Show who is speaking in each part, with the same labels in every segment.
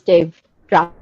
Speaker 1: Dave dropped.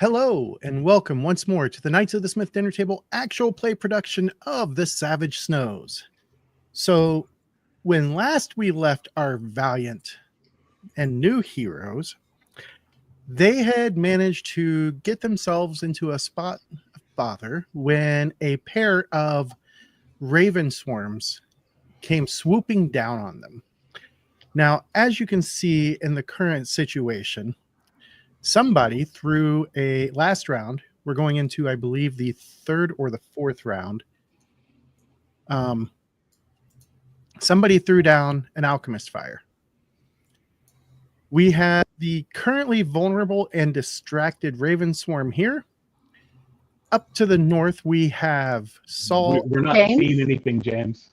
Speaker 2: Hello, and welcome once more to the Knights of the Smith Dinner Table actual play production of The Savage Snows. So, when last we left our valiant and new heroes, they had managed to get themselves into a spot of bother when a pair of raven swarms came swooping down on them. Now, as you can see in the current situation, somebody threw a last round. We're going into, I believe, the third or the fourth round. Somebody threw down an alchemist fire. We have the currently vulnerable and distracted raven swarm here. Up to the north, we have Saul.
Speaker 3: We're not
Speaker 1: James?
Speaker 3: seeing anything, James.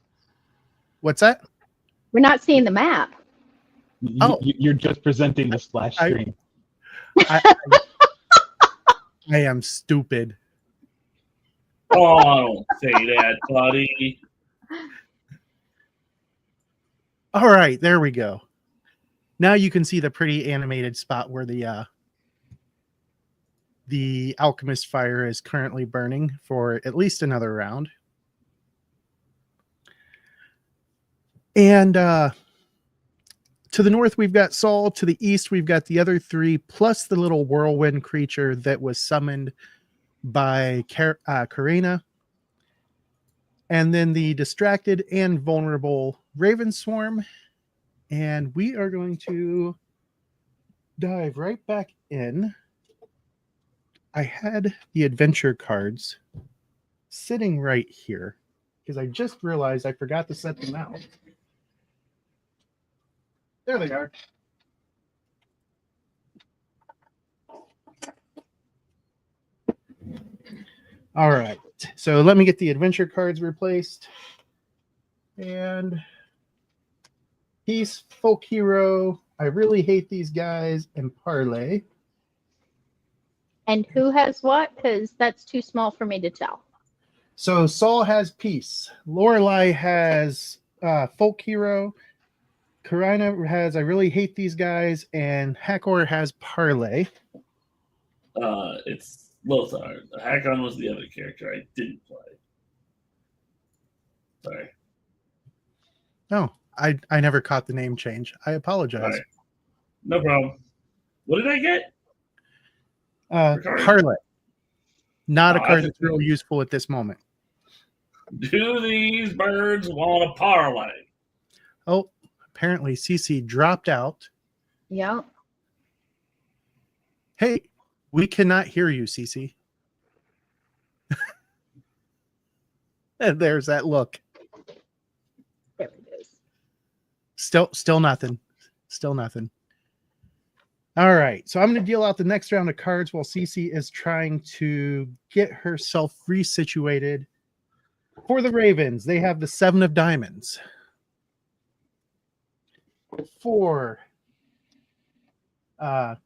Speaker 2: What's that?
Speaker 1: We're not seeing the map.
Speaker 3: You're just presenting the splash screen.
Speaker 2: I am stupid.
Speaker 4: Oh, don't say that, buddy.
Speaker 2: All right, there we go. Now you can see the pretty animated spot where the alchemist fire is currently burning for at least another round. And to the north, we've got Saul. To the east, we've got the other three, plus the little whirlwind creature that was summoned by Karina. And then the distracted and vulnerable raven swarm. And we are going to dive right back in. I had the adventure cards sitting right here because I just realized I forgot to set them out. There they are. All right. So let me get the adventure cards replaced. And Peace, Folk Hero, I Really Hate These Guys, and Parlay.
Speaker 1: And who has what? Because that's too small for me to tell.
Speaker 2: So Saul has Peace. Lorelei has Folk Hero. Karina has I Really Hate These Guys, and Hakor has Parlay.
Speaker 4: It's Lothar. Hakon was the other character I didn't play. Sorry.
Speaker 2: No, I never caught the name change. I apologize.
Speaker 4: Right. No problem. What did I get?
Speaker 2: Parlay. Not a
Speaker 4: Oh,
Speaker 2: card that's real useful at this moment.
Speaker 4: Do these birds want a parlay?
Speaker 2: Oh, apparently CC dropped out.
Speaker 1: Yeah.
Speaker 2: Hey, we cannot hear you, CC. And there's that look.
Speaker 1: There it is.
Speaker 2: Still nothing. Still nothing. All right. So I'm going to deal out the next round of cards while CC is trying to get herself resituated. For the Ravens, they have the 7 of diamonds. For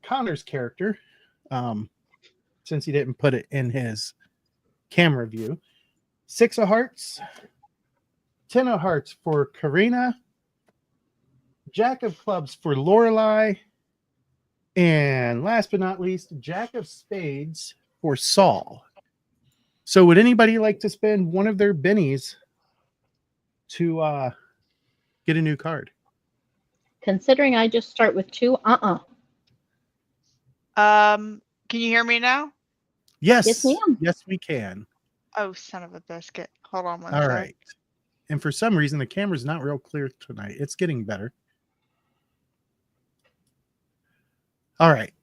Speaker 2: Connor's character, since he didn't put it in his camera view, 6 of hearts, 10 of hearts for Karina, Jack of clubs for Lorelei, and last but not least, Jack of spades for Saul. So would anybody like to spend one of their bennies to get a new card?
Speaker 1: Considering I just start with 2,
Speaker 5: Can you hear me now?
Speaker 2: Yes.
Speaker 1: Yes, ma'am.
Speaker 2: Yes, we can.
Speaker 5: Oh, son of a biscuit. Hold on one
Speaker 2: All
Speaker 5: sec.
Speaker 2: right. And for some reason, the camera's not real clear tonight. It's getting better. All right.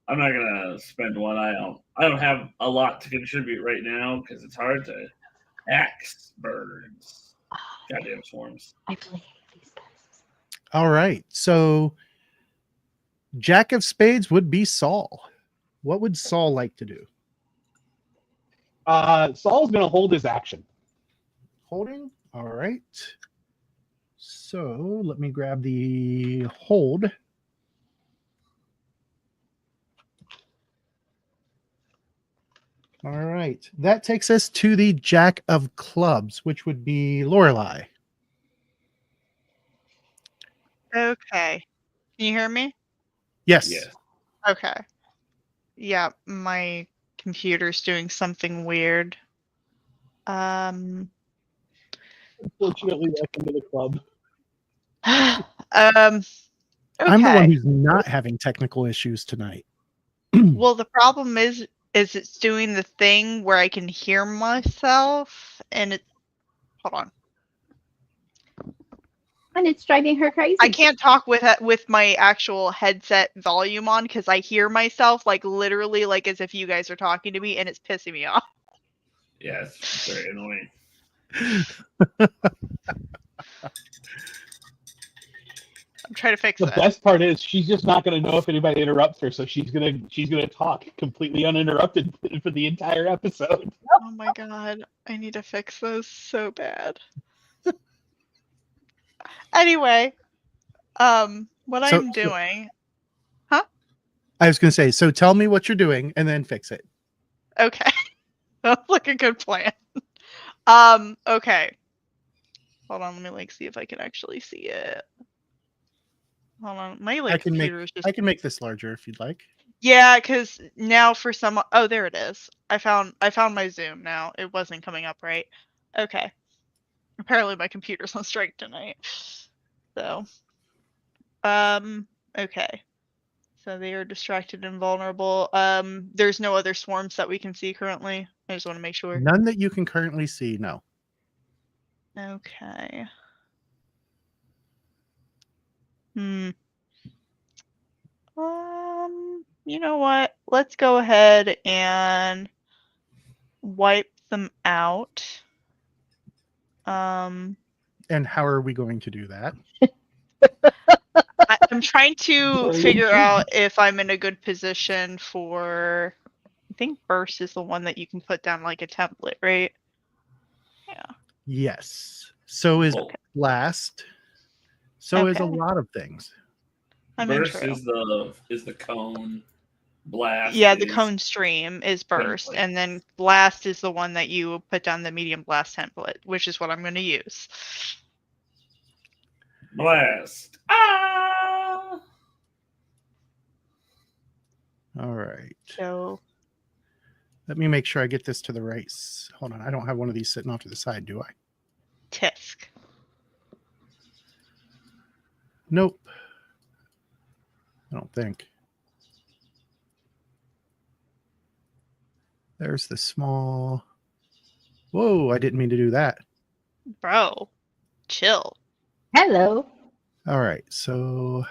Speaker 4: I'm not gonna spend one. I don't have a lot to contribute right now because it's hard to axe birds. Goddamn swarms.
Speaker 1: I really hate these guys.
Speaker 2: All right. So Jack of Spades would be Saul. What would Saul like to do?
Speaker 3: Saul's going to hold his action.
Speaker 2: Holding. All right. So let me grab the hold. All right. That takes us to the Jack of Clubs, which would be Lorelei.
Speaker 5: Okay. Can you hear me?
Speaker 2: Yes.
Speaker 4: Yes.
Speaker 5: Okay. Yeah, my computer's doing something weird.
Speaker 3: Unfortunately, welcome to the club.
Speaker 5: Okay.
Speaker 2: I'm the one who's not having technical issues tonight.
Speaker 5: Well, the problem is it's doing the thing where I can hear myself, and it. Hold on.
Speaker 1: And it's driving her crazy.
Speaker 5: I can't talk with my actual headset volume on because I hear myself like literally like as if you guys are talking to me, and it's pissing me off.
Speaker 4: Yeah, it's very annoying.
Speaker 5: I'm trying to fix
Speaker 3: The
Speaker 5: it.
Speaker 3: best part is she's just not going to know if anybody interrupts her, so she's gonna talk completely uninterrupted for the entire episode.
Speaker 5: Oh my god, I need to fix this so bad. Anyway, what
Speaker 2: So-
Speaker 5: I'm doing.
Speaker 2: I was going to say, so tell me what you're doing and then fix it.
Speaker 5: Okay, that's like a good plan. Okay. Hold on, let me like see if I can actually see it. Hold on, my like computer is just.
Speaker 2: I can make this larger if you'd like.
Speaker 5: Yeah, because now for some. Oh, there it is. I found my Zoom now. It wasn't coming up right. Okay. Apparently my computer's on strike tonight. So. Okay. So they are distracted and vulnerable. There's no other swarms that we can see currently. I just want to make sure.
Speaker 2: None that you can currently see, no.
Speaker 5: Okay. You know what? Let's go ahead and wipe them out.
Speaker 2: And how are we going to do that?
Speaker 5: I'm trying to
Speaker 3: Very
Speaker 5: figure
Speaker 3: intriguing.
Speaker 5: out if I'm in a good position for. I think burst is the one that you can put down like a template, right? Yeah.
Speaker 2: Yes. So is
Speaker 4: Well,
Speaker 2: blast. So is a
Speaker 5: Okay.
Speaker 2: lot of things.
Speaker 5: I'm in
Speaker 4: burst
Speaker 5: true.
Speaker 4: is the cone. Blast.
Speaker 5: Yeah, the
Speaker 4: is
Speaker 5: cone stream is burst,
Speaker 4: template.
Speaker 5: and then blast is the one that you put down the medium blast template, which is what I'm going to use.
Speaker 4: Blast. Ah!
Speaker 2: All right.
Speaker 5: So
Speaker 2: Let me make sure I get this to the right. Hold on. I don't have one of these sitting off to the side, do I?
Speaker 5: tisk.
Speaker 2: Nope. I don't think. There's the small. Whoa, I didn't mean to do that.
Speaker 5: Bro, chill.
Speaker 1: Hello.
Speaker 2: All right, so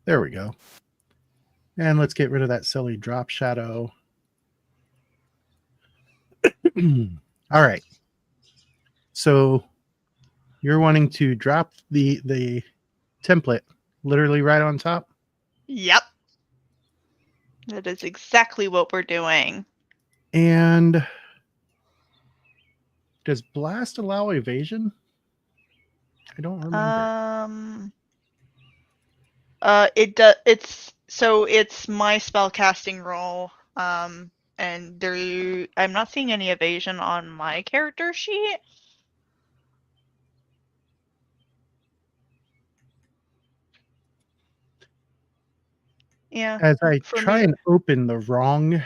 Speaker 2: there we go. And let's get rid of that silly drop shadow. All right. So you're wanting to drop the template literally right on top?
Speaker 5: Yep. That is exactly what we're doing.
Speaker 2: And does blast allow evasion? I don't remember.
Speaker 5: It does. It's my spell casting roll. And I'm not seeing any evasion on my character sheet. Yeah.
Speaker 2: As I
Speaker 5: for
Speaker 2: try
Speaker 5: me-
Speaker 2: and open the wrong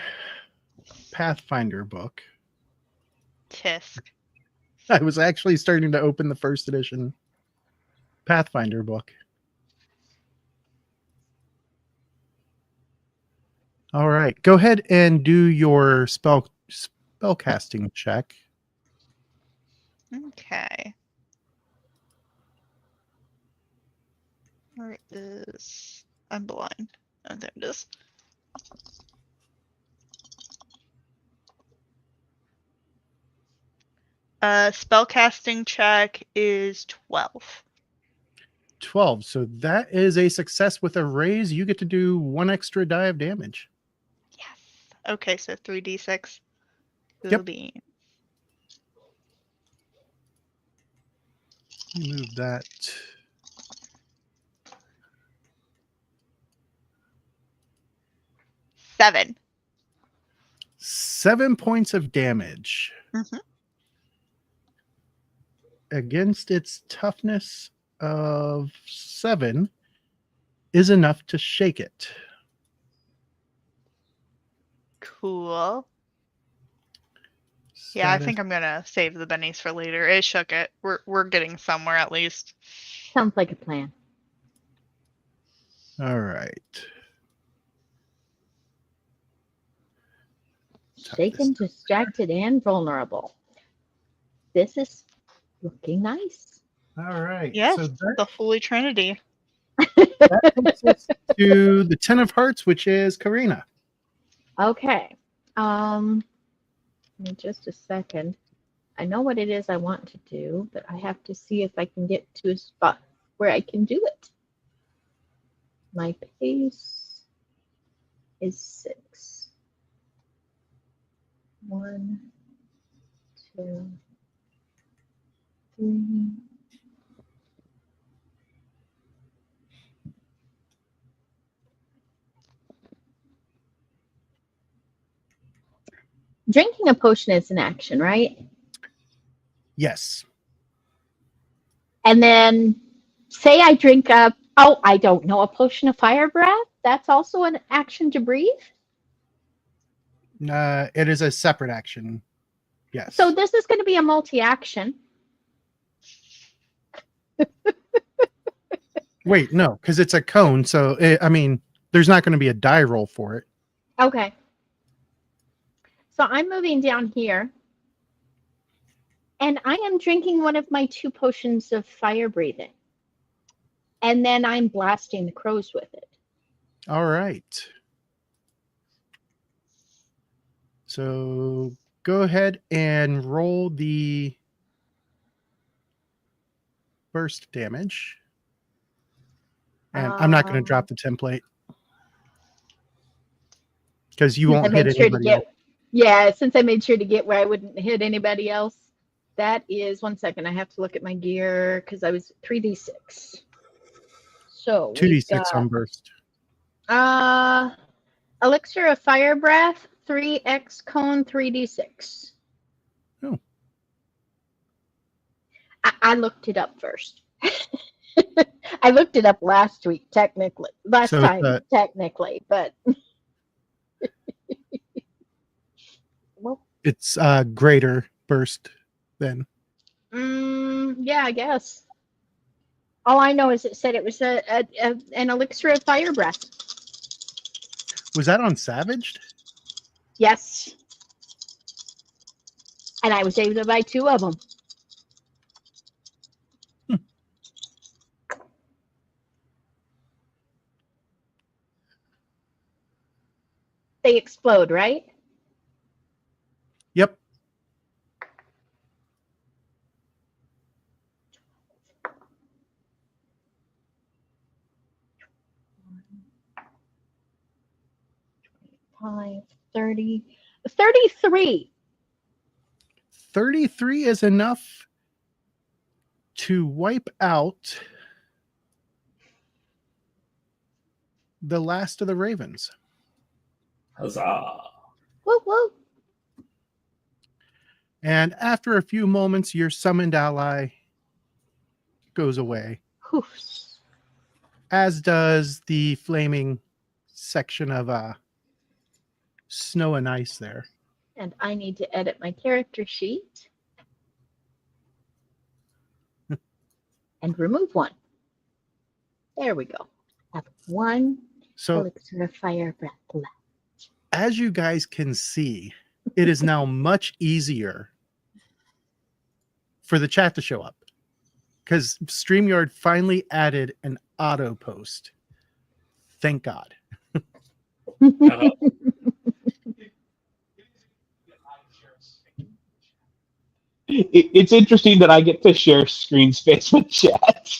Speaker 2: Pathfinder book,
Speaker 5: Tisk.
Speaker 2: I was actually starting to open the first edition Pathfinder book. All right, go ahead and do your spell casting check.
Speaker 5: Okay. Where is... I'm blind. Oh, there it is. Spellcasting check is 12.
Speaker 2: 12. So that is a success with a raise. You get to do 1 extra die of damage.
Speaker 5: Yes. Okay, so 3d6.
Speaker 2: Yep.
Speaker 5: Be...
Speaker 2: Move that.
Speaker 5: Seven.
Speaker 2: 7 points of damage.
Speaker 5: Mhm.
Speaker 2: Against its toughness of 7 is enough to shake it.
Speaker 5: Cool. Yeah, I think I'm gonna save the bennies for later. It shook it. We're getting somewhere at least.
Speaker 1: Sounds like a plan.
Speaker 2: All right.
Speaker 1: Shaken, distracted, and vulnerable. This is looking nice.
Speaker 2: All right.
Speaker 5: Yes,
Speaker 2: So
Speaker 5: the Holy Trinity.
Speaker 2: that takes us to the 10 of hearts, which is Karina.
Speaker 1: Okay. Give me just a second. I know what it is I want to do, but I have to see if I can get to a spot where I can do it. My pace is 6. 1, 2, 3. Drinking a potion is an action, right?
Speaker 2: Yes.
Speaker 1: And then say I drink a, I don't know, a potion of fire breath. That's also an action to breathe.
Speaker 2: It is a separate action. Yes.
Speaker 1: So this is going to be a multi-action.
Speaker 2: Wait, no, because it's a cone. So, there's not going to be a die roll for it.
Speaker 1: Okay. So I'm moving down here. And I am drinking one of my 2 potions of fire breathing. And then I'm blasting the crows with it.
Speaker 2: All right. So go ahead and roll the burst damage. And I'm not going to drop the template. Because you won't hit anybody else.
Speaker 1: Yeah, since I made sure to get where I wouldn't hit anybody else. That is, 1 second, I have to look at my gear because I was 3d6. So
Speaker 2: 2d6 on burst.
Speaker 1: Elixir of Fire Breath, 3x cone, 3d6.
Speaker 2: Oh.
Speaker 1: I looked it up first. I looked it up last week, technically. Technically, but well,
Speaker 2: it's greater burst then.
Speaker 1: Yeah, I guess. All I know is it said it was an elixir of fire breath.
Speaker 2: Was that on Savaged?
Speaker 1: Yes. And I was able to buy 2 of them. They explode, right?
Speaker 2: Yep.
Speaker 1: Five, 30, 33.
Speaker 2: 33 is enough to wipe out the last of the ravens.
Speaker 4: Huzzah.
Speaker 1: Woo woo.
Speaker 2: And after a few moments, your summoned ally goes away.
Speaker 1: Hoofs.
Speaker 2: As does the flaming section of snow and ice there.
Speaker 1: And I need to edit my character sheet. And remove 1. There we go. I have 1 elixir of fire breath left.
Speaker 2: As you guys can see, it is now much easier for the chat to show up. because StreamYard finally added an auto post. Thank God.
Speaker 4: Uh,
Speaker 3: It's interesting that I get to share screen space with chat.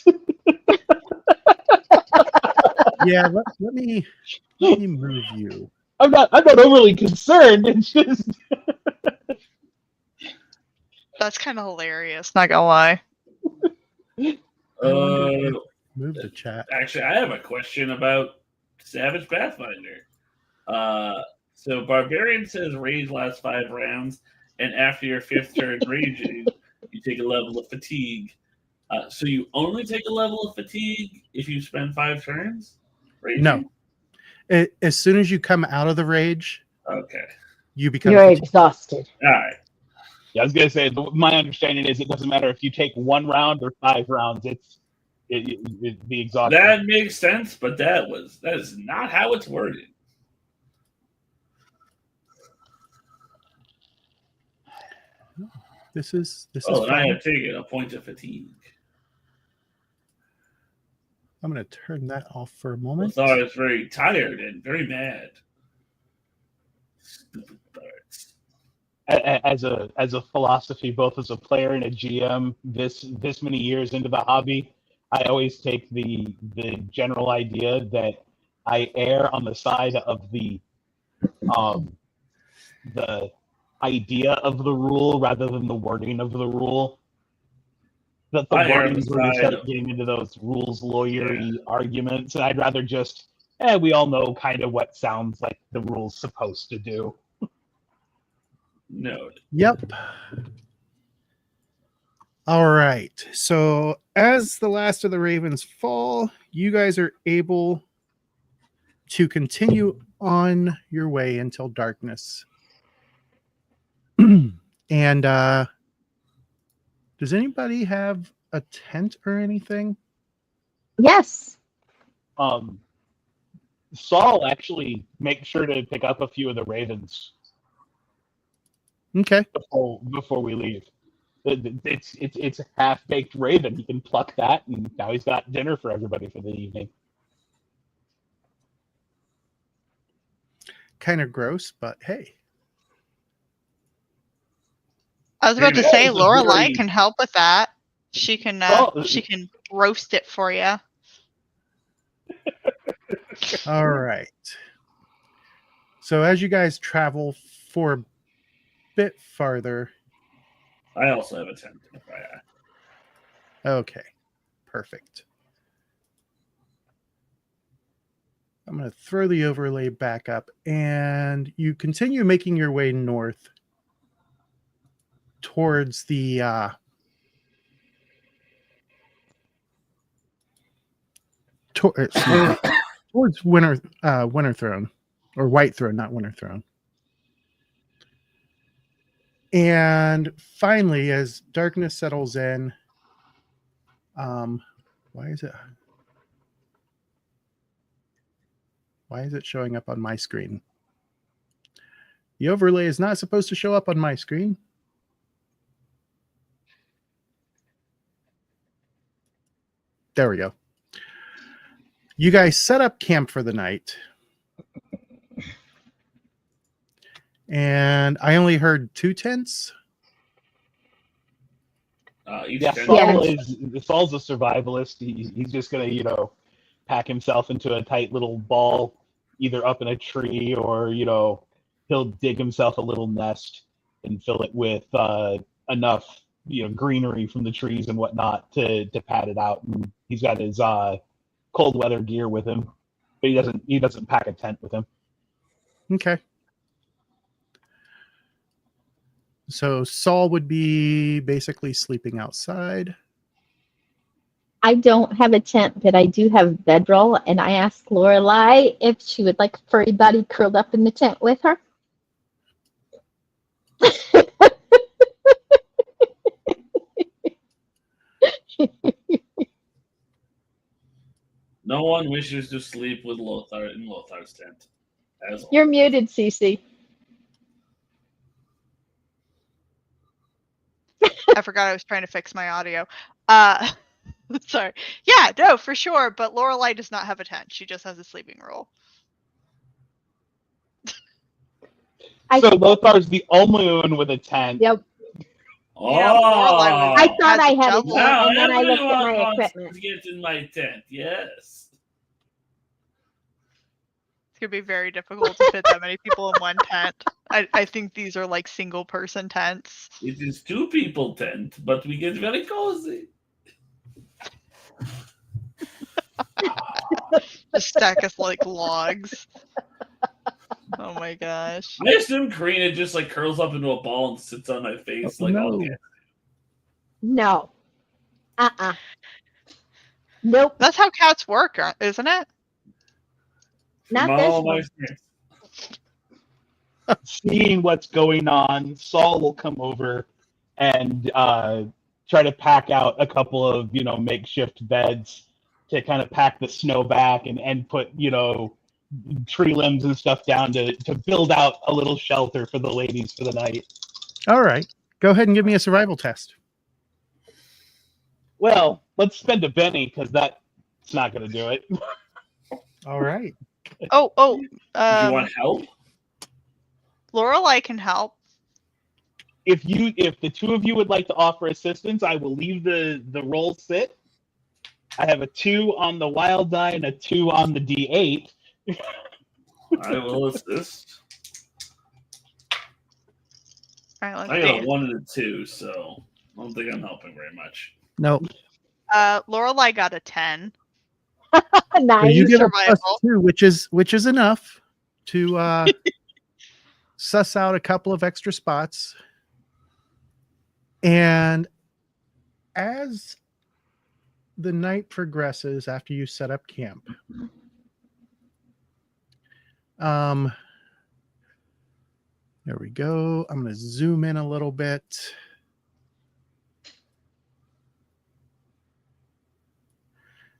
Speaker 2: Yeah, let me move you.
Speaker 3: I'm not overly concerned. It's just
Speaker 5: That's kind of hilarious. Not gonna lie.
Speaker 2: I wonder if move the chat.
Speaker 4: Actually, I have a question about Savage Pathfinder. So Barbarian says rage lasts 5 rounds, and after your 5th turn raging, you take a level of fatigue. So you only take a level of fatigue if you spend 5 turns raging?
Speaker 2: No. As soon as you come out of the rage,
Speaker 4: Okay.
Speaker 2: you become
Speaker 1: You're
Speaker 2: fatigued.
Speaker 1: exhausted.
Speaker 4: All right.
Speaker 3: Yeah, I was gonna say my understanding is it doesn't matter if you take 1 round or 5 rounds. It's the exhaustion.
Speaker 4: That makes sense, but that is not how it's worded.
Speaker 2: This is
Speaker 4: Oh, and I
Speaker 2: fine.
Speaker 4: have taken a point of fatigue.
Speaker 2: I'm going to turn that off for a
Speaker 4: I
Speaker 2: moment.
Speaker 4: thought I was very tired and very mad. Stupid birds.
Speaker 3: As a philosophy, both as a player and a GM, this many years into the hobby, I always take the general idea that I err on the side of the idea of the rule rather than the wording of the rule. That the
Speaker 4: I err on
Speaker 3: wordings
Speaker 4: the
Speaker 3: were to
Speaker 4: side
Speaker 3: start
Speaker 4: of-
Speaker 3: getting into those rules lawyery arguments, and I'd rather just, we all know kind of what sounds like the rule's supposed to do.
Speaker 4: No.
Speaker 2: Yep. All right. So as the last of the ravens fall, you guys are able to continue on your way until darkness. And does anybody have a tent or anything?
Speaker 1: Yes.
Speaker 3: Saul actually make sure to pick up a few of the ravens
Speaker 2: Okay.
Speaker 3: before we leave. It's a half-baked raven. He can pluck that, and now he's got dinner for everybody for the evening.
Speaker 2: Kind of gross, but hey.
Speaker 5: I was about to
Speaker 3: That
Speaker 5: say
Speaker 3: was a
Speaker 5: Lorelai
Speaker 3: very-
Speaker 5: can help with that. She can roast it for you.
Speaker 2: All right. So as you guys travel for a bit farther.
Speaker 4: I also have a tent.
Speaker 2: Okay. Perfect. I'm going to throw the overlay back up, and you continue making your way north towards the towards Winterthrone, or Whitethrone, not Winterthrone. And finally, as darkness settles in, why is it showing up on my screen? The overlay is not supposed to show up on my screen. There we go. You guys set up camp for the night. And I only heard 2 tents.
Speaker 3: Yeah,
Speaker 4: tent.
Speaker 3: Saul's a survivalist. He's just gonna, pack himself into a tight little ball, either up in a tree or, he'll dig himself a little nest and fill it with enough, greenery from the trees and whatnot to pad it out. And he's got his cold weather gear with him, but he doesn't pack a tent with him.
Speaker 2: Okay. So Saul would be basically sleeping outside.
Speaker 1: I don't have a tent, but I do have bedroll, and I asked Lorelai if she would like a furry buddy curled up in the tent with her.
Speaker 4: No one wishes to sleep with Lothar in Lothar's tent.
Speaker 1: You're muted, Cece.
Speaker 5: I forgot I was trying to fix my audio. Sorry. Yeah, no, for sure. But Lorelai does not have a tent. She just has a sleeping roll.
Speaker 3: So Lothar's the only one with a tent.
Speaker 1: Yep.
Speaker 5: Yeah, Lorelai
Speaker 4: Oh,
Speaker 1: I thought I had a
Speaker 5: shovel.
Speaker 1: tent,
Speaker 4: now
Speaker 1: and then I looked at
Speaker 4: everyone
Speaker 1: my
Speaker 4: wants
Speaker 1: equipment.
Speaker 4: to get in my tent. Yes.
Speaker 5: It's gonna be very difficult to fit that many people in one tent. I think these are like single person tents.
Speaker 4: It is 2-people tent, but we get very cozy.
Speaker 5: Just stack us like logs. Oh my gosh.
Speaker 4: I assume Karina just like curls up into a ball and sits on my face
Speaker 2: Oh,
Speaker 4: like
Speaker 2: no.
Speaker 4: all day.
Speaker 1: No. Nope.
Speaker 5: That's how cats work, isn't it?
Speaker 1: Not
Speaker 4: From
Speaker 1: this
Speaker 4: all my
Speaker 1: one.
Speaker 4: experience.
Speaker 3: Seeing what's going on, Saul will come over and try to pack out a couple of, makeshift beds to kind of pack the snow back and put, tree limbs and stuff down to build out a little shelter for the ladies for the night.
Speaker 2: All right. Go ahead and give me a survival test.
Speaker 3: Well, let's spend a Benny because that's not going to do it.
Speaker 2: All right.
Speaker 5: Oh,
Speaker 4: Do you want help?
Speaker 5: Lorelai can help.
Speaker 3: If the two of you would like to offer assistance, I will leave the roll sit. I have a 2 on the wild die and a 2 on the D8.
Speaker 4: I will assist.
Speaker 5: All right, let's
Speaker 4: I
Speaker 5: see.
Speaker 4: got a 1 and a 2, so I don't think I'm helping very much.
Speaker 2: No.
Speaker 5: Lorelai got a 10.
Speaker 2: So
Speaker 1: Nice.
Speaker 2: you get a
Speaker 5: Survival.
Speaker 2: +2, which is enough to suss out a couple of extra spots. And as the night progresses after you set up camp, there we go. I'm going to zoom in a little bit.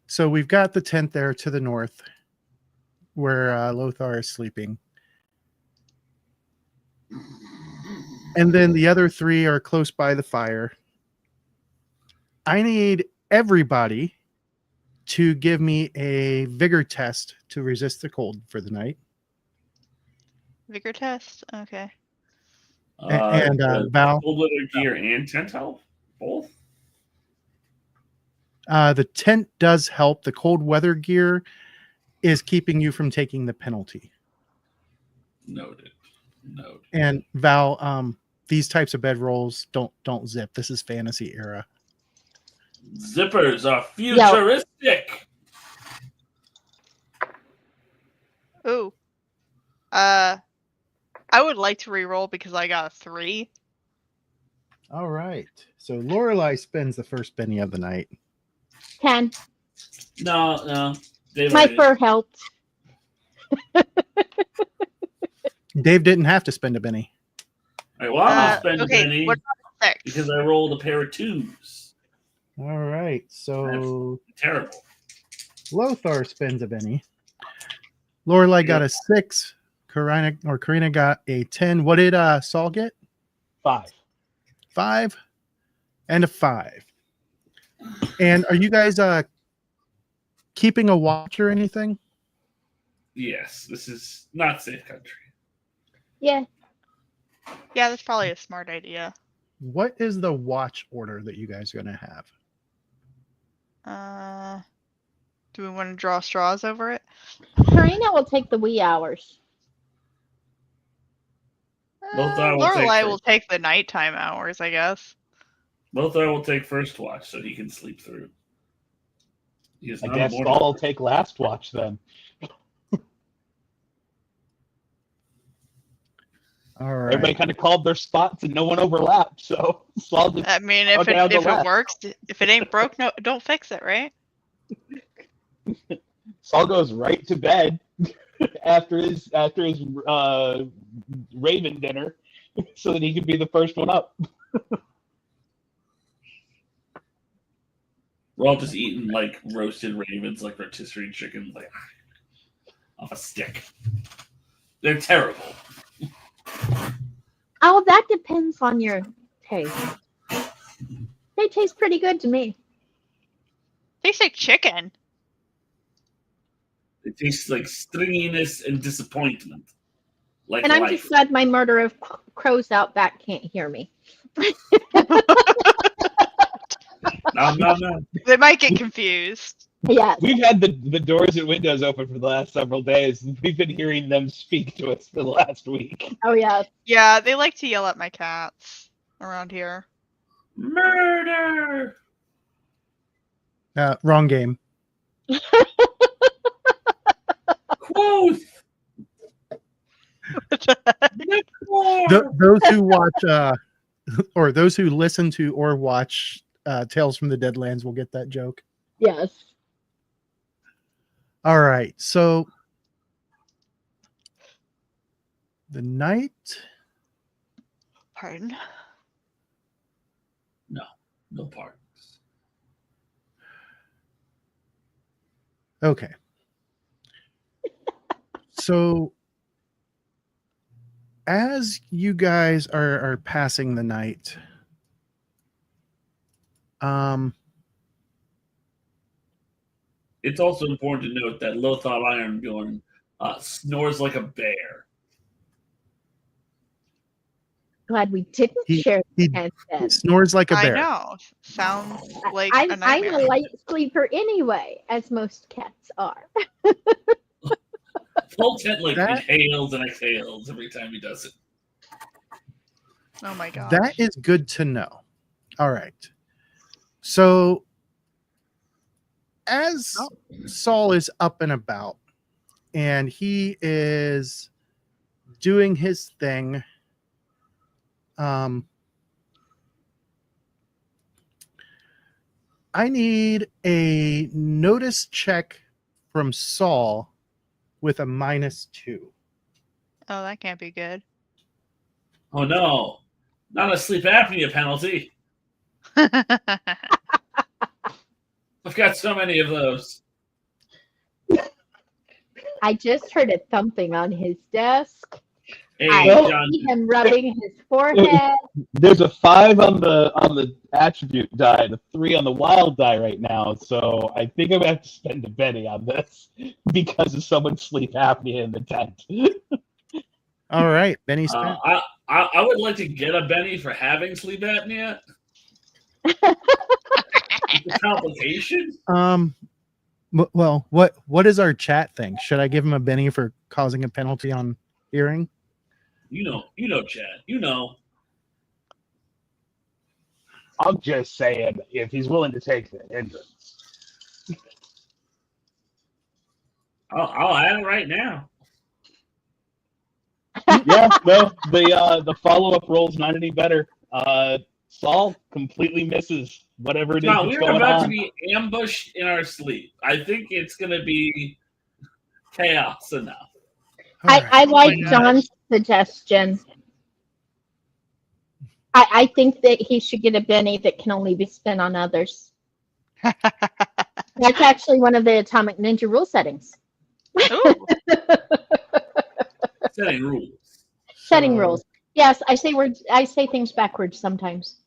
Speaker 2: So we've got the tent there to the north where Lothar is sleeping. And then the other 3 are close by the fire. I need everybody to give me a vigor test to resist the cold for the night.
Speaker 5: Vigor test? Okay.
Speaker 2: And Val?
Speaker 4: Cold weather gear and tent help? Both?
Speaker 2: The tent does help. The cold weather gear is keeping you from taking the penalty.
Speaker 4: Noted.
Speaker 2: And Val, these types of bed rolls don't zip. This is fantasy era.
Speaker 4: Zippers are futuristic.
Speaker 5: Ooh. I would like to re-roll because I got a 3.
Speaker 2: All right. So Lorelai spends the first penny of the night.
Speaker 1: 10.
Speaker 4: No.
Speaker 1: My fur helped.
Speaker 2: Dave didn't have to spend a penny.
Speaker 4: All right, well, I'm going to spend
Speaker 5: okay,
Speaker 4: a penny
Speaker 5: what about 6?
Speaker 4: because I rolled a pair of 2s.
Speaker 2: All right. So
Speaker 4: That's terrible.
Speaker 2: Lothar spends a penny. Lorelai got a 6. Karina got a 10. What did Saul get?
Speaker 3: 5.
Speaker 2: 5 and a 5. And are you guys keeping a watch or anything?
Speaker 4: Yes, this is not safe country.
Speaker 1: Yeah.
Speaker 5: Yeah, that's probably a smart idea.
Speaker 2: What is the watch order that you guys are going to have?
Speaker 5: Do we want to draw straws over it?
Speaker 1: Karina will take the wee hours.
Speaker 5: Lorelai will take the nighttime hours, I guess.
Speaker 4: Lothar will take first watch so he can sleep through.
Speaker 3: I guess I'll take last watch then.
Speaker 2: All right.
Speaker 3: Everybody kind of called their spots and no one overlapped. So Saul just,
Speaker 5: I mean, if it works, if it ain't broke, no, don't fix it, right?
Speaker 3: Saul goes right to bed after his raven dinner, so that he could be the first one up.
Speaker 4: We're all just eating like roasted ravens, like rotisserie chicken, like off a stick. They're terrible.
Speaker 1: Oh, that depends on your taste. They taste pretty good to me.
Speaker 5: Tastes like chicken.
Speaker 4: It tastes like stringiness and disappointment. Like
Speaker 1: And I'm
Speaker 4: life.
Speaker 1: just glad my murder of crows out back can't hear me.
Speaker 4: No.
Speaker 5: They might get confused.
Speaker 1: Yes.
Speaker 3: We've had the doors and windows open for the last several days, and we've been hearing them speak to us for the last week.
Speaker 1: Oh, yeah.
Speaker 5: Yeah, they like to yell at my cats around here.
Speaker 4: Murder!
Speaker 2: Wrong game.
Speaker 4: Quoth!
Speaker 2: Those who watch, or those who listen to or watch Tales from the Deadlands will get that joke.
Speaker 1: Yes.
Speaker 2: All right, so the night.
Speaker 5: Pardon?
Speaker 4: No parts.
Speaker 2: Okay. So as you guys are passing the night,
Speaker 4: It's also important to note that Lothar Ironbjorn snores like a bear.
Speaker 1: Glad we didn't
Speaker 2: He-
Speaker 1: share
Speaker 2: he-
Speaker 1: the
Speaker 2: he snores like a
Speaker 5: I
Speaker 2: bear.
Speaker 5: know. Sounds like
Speaker 1: I'm
Speaker 5: a nightmare.
Speaker 1: a light sleeper anyway, as most cats are.
Speaker 4: Voltet like
Speaker 2: That-
Speaker 4: inhales and exhales every time he does it.
Speaker 5: Oh my god.
Speaker 2: That is good to know. All right. So as Saul is up and about and he is doing his thing, I need a notice check from Saul with a -2.
Speaker 5: Oh, that can't be good.
Speaker 4: Oh no, not a sleep apnea penalty. I've got so many of those.
Speaker 1: I just heard a thumping on his desk.
Speaker 4: Hey,
Speaker 1: I
Speaker 4: John.
Speaker 1: see him rubbing his forehead.
Speaker 3: There's a 5 on the attribute die, and a 3 on the wild die right now. So I think I'm gonna have to spend a penny on this because of someone's sleep apnea in the tent.
Speaker 2: All right, Benny spent.
Speaker 4: I would like to get a Benny for having sleep apnea. It's a complication.
Speaker 2: Well, what is our chat thing? Should I give him a Benny for causing a penalty on hearing?
Speaker 4: You know, Chad. You know.
Speaker 3: I'm just saying, if he's willing to take the hindrance.
Speaker 4: I'll add it right now.
Speaker 3: Yeah, no, the follow-up roll's not any better. Saul completely misses whatever it is
Speaker 4: No,
Speaker 3: that's
Speaker 4: we're
Speaker 3: going
Speaker 4: about
Speaker 3: on.
Speaker 4: to be ambushed in our sleep. I think it's going to be chaos enough.
Speaker 2: All
Speaker 1: I
Speaker 2: right.
Speaker 1: like
Speaker 5: gosh.
Speaker 1: John's suggestion. I think that he should get a Benny that can only be spent on others. That's actually one of the Atomic Ninja rule settings.
Speaker 5: Ooh.
Speaker 4: Setting rules.
Speaker 1: Setting
Speaker 2: So-
Speaker 1: rules. Yes, I say things backwards sometimes.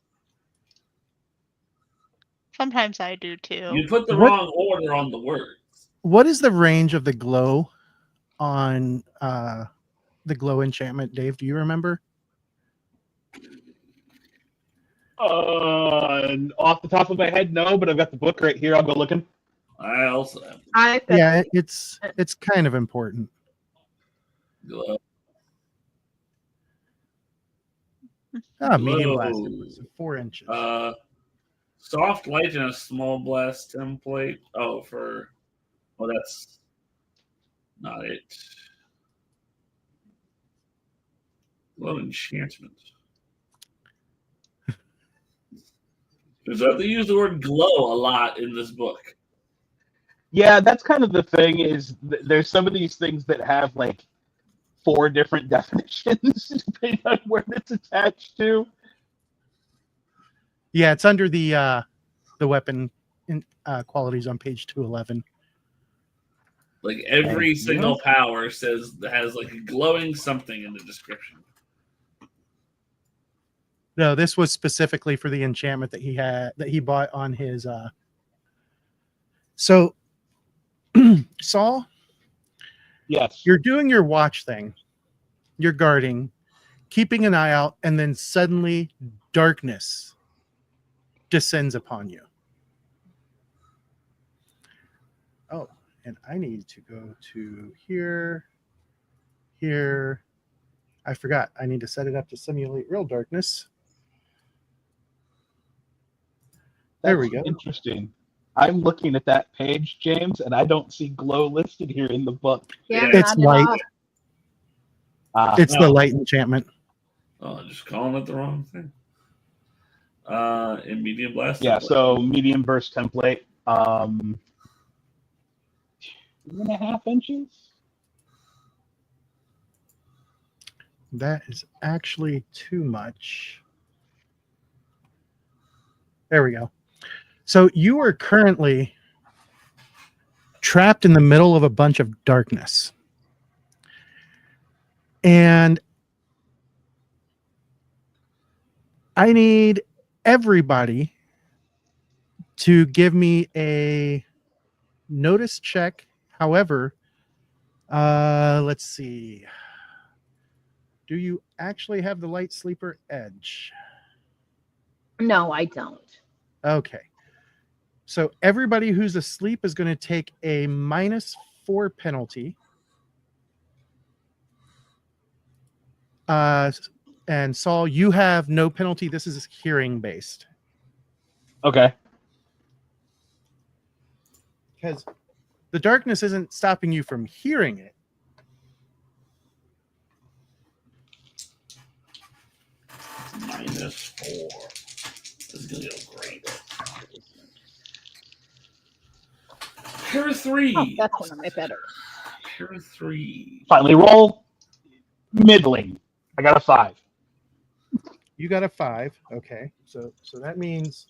Speaker 5: Sometimes I do too.
Speaker 4: You put the
Speaker 2: What-
Speaker 4: wrong order on the words.
Speaker 2: What is the range of the glow on the glow enchantment, Dave? Do you remember?
Speaker 3: Off the top of my head, no, but I've got the book right here. I'll go looking.
Speaker 4: I also have
Speaker 2: Yeah, it's kind of important.
Speaker 4: glow.
Speaker 2: Medium blast.
Speaker 4: Glow.
Speaker 2: 4 inches.
Speaker 4: Soft light and a small blast template. Oh, that's not it. Glow enchantment. They use the word glow a lot in this book.
Speaker 3: Yeah, that's kind of the thing. Is there's some of these things that have like 4 different definitions depending on where it's attached to.
Speaker 2: Yeah, it's under the weapon qualities on page 211.
Speaker 4: Like every
Speaker 3: Thank
Speaker 4: single
Speaker 3: you.
Speaker 4: power has like a glowing something in the description.
Speaker 2: No, this was specifically for the enchantment that he bought on his So, Saul,
Speaker 3: Yes.
Speaker 2: you're doing your watch thing. You're guarding, keeping an eye out, and then suddenly darkness descends upon you. Oh, and I need to go to here. I forgot. I need to set it up to simulate real darkness. There we go.
Speaker 3: Interesting. I'm looking at that page, James, and I don't see glow listed here in the book.
Speaker 1: Yeah,
Speaker 2: It's
Speaker 1: not at
Speaker 2: light.
Speaker 1: all.
Speaker 2: It's the
Speaker 4: No.
Speaker 2: light enchantment.
Speaker 4: Oh, I'm just calling it the wrong thing. In medium blast.
Speaker 3: Yeah,
Speaker 4: template.
Speaker 3: so medium burst template. 2.5 inches.
Speaker 2: That is actually too much. There we go. So you are currently trapped in the middle of a bunch of darkness. And I need everybody to give me a notice check. However, let's see. Do you actually have the light sleeper edge?
Speaker 1: No, I don't.
Speaker 2: Okay. So everybody who's asleep is going to take a -4 penalty. And Saul, you have no penalty. This is hearing based.
Speaker 3: Okay.
Speaker 2: Because the darkness isn't stopping you from hearing it.
Speaker 4: -4. This is gonna go great. Pair 3.
Speaker 1: Oh, that's one of my better.
Speaker 4: Pair 3.
Speaker 3: Finally, roll middling. I got a 5.
Speaker 2: You got a 5. Okay. So that means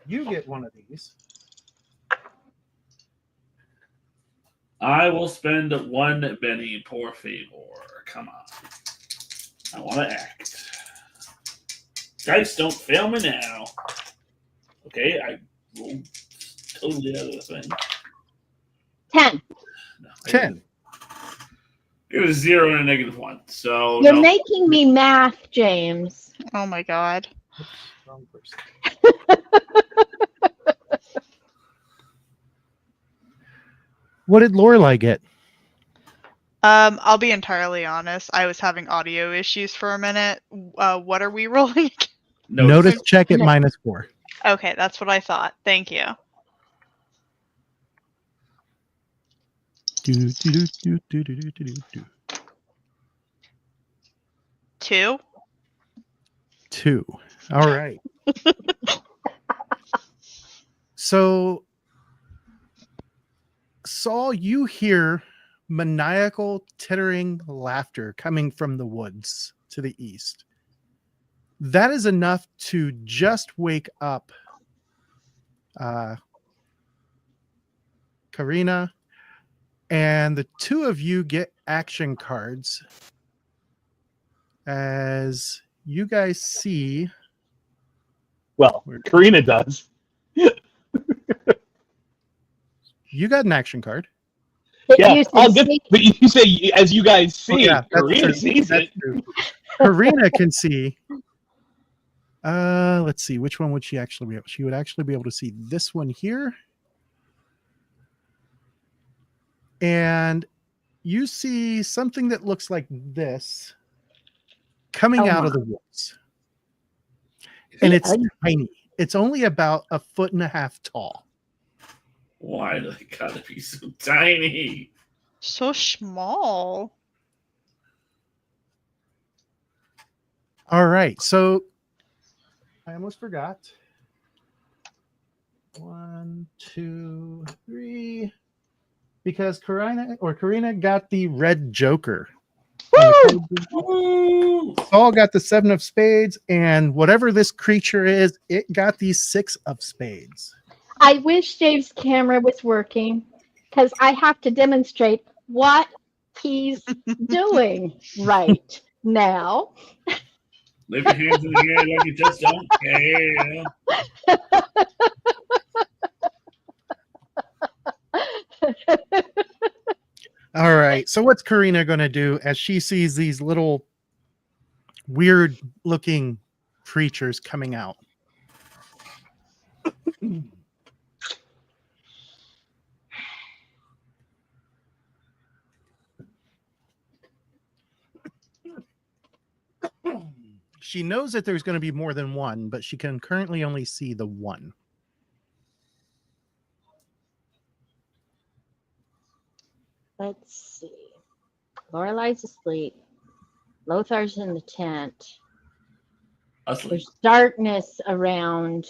Speaker 2: you get one of these.
Speaker 4: I will spend 1 Benny por favor. Come on. I want to act. Dice, don't fail me now. Okay, I rolled totally out of the thing.
Speaker 1: 10.
Speaker 4: No,
Speaker 2: 10.
Speaker 4: It was 0 and a -1. So
Speaker 1: You're
Speaker 4: no.
Speaker 1: making me math, James.
Speaker 5: Oh my god.
Speaker 2: Wrong person. What did Lorelai get?
Speaker 5: I'll be entirely honest. I was having audio issues for a minute. What are we rolling?
Speaker 2: Notice check at -4.
Speaker 5: Okay, that's what I thought. Thank you.
Speaker 2: Do, do, do, do, do, do, do, do, do.
Speaker 5: 2.
Speaker 2: 2. All right. So, Saul, you hear maniacal, tittering laughter coming from the woods to the east. That is enough to just wake up Karina, and the two of you get action cards as you guys see.
Speaker 3: Well, Karina does.
Speaker 2: You got an action card.
Speaker 3: Yeah, I'll get. But you say as you guys see, Karina sees it.
Speaker 2: True. Karina can see. Let's see. Which one would she actually be able? She would actually be able to see this one here. And you see something that looks like this coming out of the woods. And it's tiny. It's only about 1.5 feet tall.
Speaker 4: Why do they gotta be so tiny?
Speaker 5: So small.
Speaker 2: All right. So I almost forgot. 1, 2, 3. Because Karina got the red Joker.
Speaker 4: Woo!
Speaker 2: Saul got the 7 of spades, and whatever this creature is, it got the 6 of spades.
Speaker 1: I wish Dave's camera was working because I have to demonstrate what he's doing right now.
Speaker 4: Leave your hands in the air like you just don't care.
Speaker 2: All right. So what's Karina going to do as she sees these little weird looking creatures coming out? She knows that there's going to be more than one, but she can currently only see the one.
Speaker 1: Let's see. Lorelai's asleep. Lothar's in the tent.
Speaker 4: Asleep.
Speaker 1: There's darkness around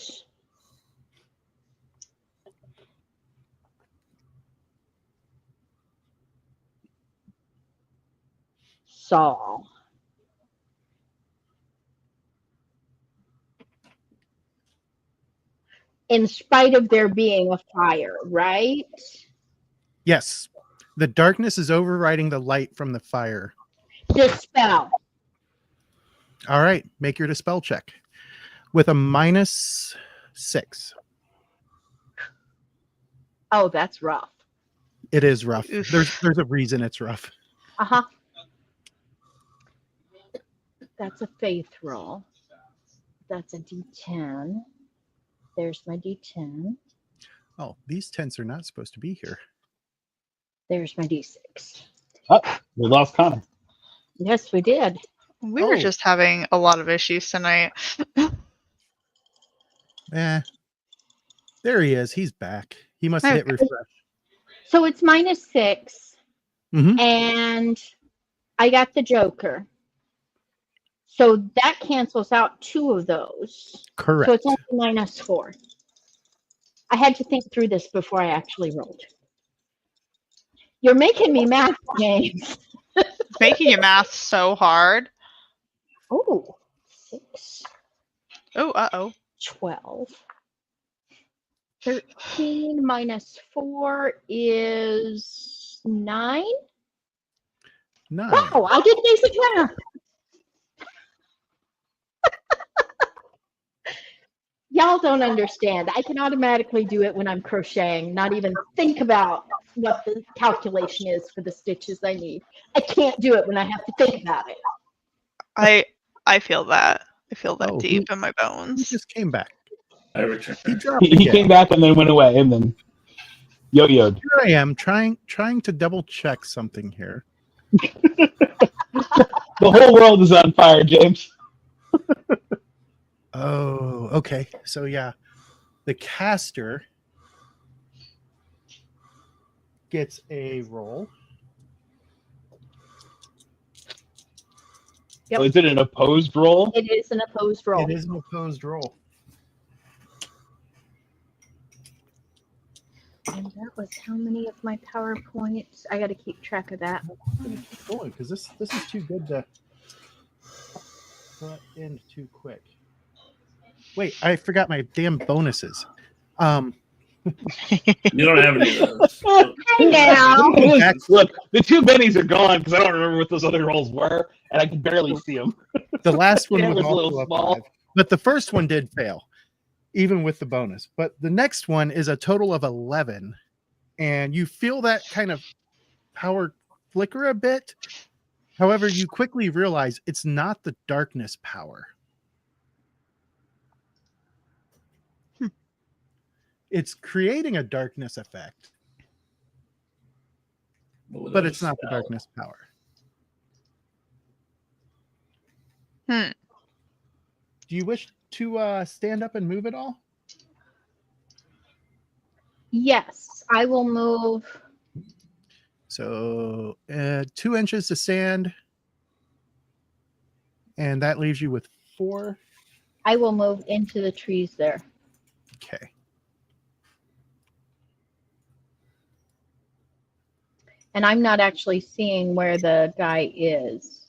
Speaker 1: Saul. In spite of there being a fire, right?
Speaker 2: Yes. The darkness is overriding the light from the fire.
Speaker 1: Dispel.
Speaker 2: All right. Make your dispel check with a -6.
Speaker 1: Oh, that's rough.
Speaker 2: It is rough.
Speaker 5: Oof.
Speaker 2: There's a reason it's rough.
Speaker 1: Uh-huh. That's a faith roll. That's a D10. There's my D10.
Speaker 2: Oh, these tents are not supposed to be here.
Speaker 1: There's my D6.
Speaker 3: Oh, we lost Connor.
Speaker 1: Yes, we did.
Speaker 5: We were
Speaker 2: Oh.
Speaker 5: just having a lot of issues tonight.
Speaker 2: There he is. He's back. He must hit
Speaker 5: Okay.
Speaker 2: refresh.
Speaker 1: So it's -6,
Speaker 2: Mhm.
Speaker 1: and I got the Joker. So that cancels out 2 of those.
Speaker 2: Correct.
Speaker 1: So it's only -4. I had to think through this before I actually rolled. You're making me math, James.
Speaker 5: Making you math so hard.
Speaker 1: Oh, 6,
Speaker 5: Oh, uh-oh.
Speaker 1: 12. 13 -4 is 9.
Speaker 2: 9.
Speaker 1: Wow, I did basic math. Y'all don't understand. I can automatically do it when I'm crocheting, not even think about what the calculation is for the stitches I need. I can't do it when I have to think about it.
Speaker 5: I feel that. I feel that
Speaker 2: Oh,
Speaker 5: deep in my
Speaker 2: He
Speaker 5: bones.
Speaker 2: just came back.
Speaker 4: I return.
Speaker 2: He dropped
Speaker 3: He
Speaker 2: again.
Speaker 3: came back and then went away and then yo-yoed.
Speaker 2: Here I am trying to double check something here.
Speaker 3: The whole world is on fire, James.
Speaker 2: Oh, okay. So yeah, the caster gets a roll.
Speaker 1: Yep.
Speaker 3: Oh, is it an opposed roll?
Speaker 1: It is an opposed roll.
Speaker 2: It is an opposed roll.
Speaker 1: And that was how many of my PowerPoints? I got to keep track of that.
Speaker 2: I'm gonna keep going because this is too good to end too quick. Wait, I forgot my damn bonuses.
Speaker 4: You don't have any of those.
Speaker 1: Hey now.
Speaker 3: Look, the 2 bennies are gone because I don't remember what those other rolls were, and I can barely see them.
Speaker 2: The last one
Speaker 3: Yeah, it
Speaker 2: was
Speaker 3: was a little
Speaker 2: also a
Speaker 3: small.
Speaker 2: 5, but the first one did fail, even with the bonus. But the next one is a total of 11, and you feel that kind of power flicker a bit. However, you quickly realize it's not the darkness power. It's creating a darkness effect, but it's not the darkness power. Do you wish to stand up and move at all?
Speaker 1: Yes, I will move.
Speaker 2: So 2 inches to stand, and that leaves you with 4.
Speaker 1: I will move into the trees there.
Speaker 2: Okay.
Speaker 1: And I'm not actually seeing where the guy is.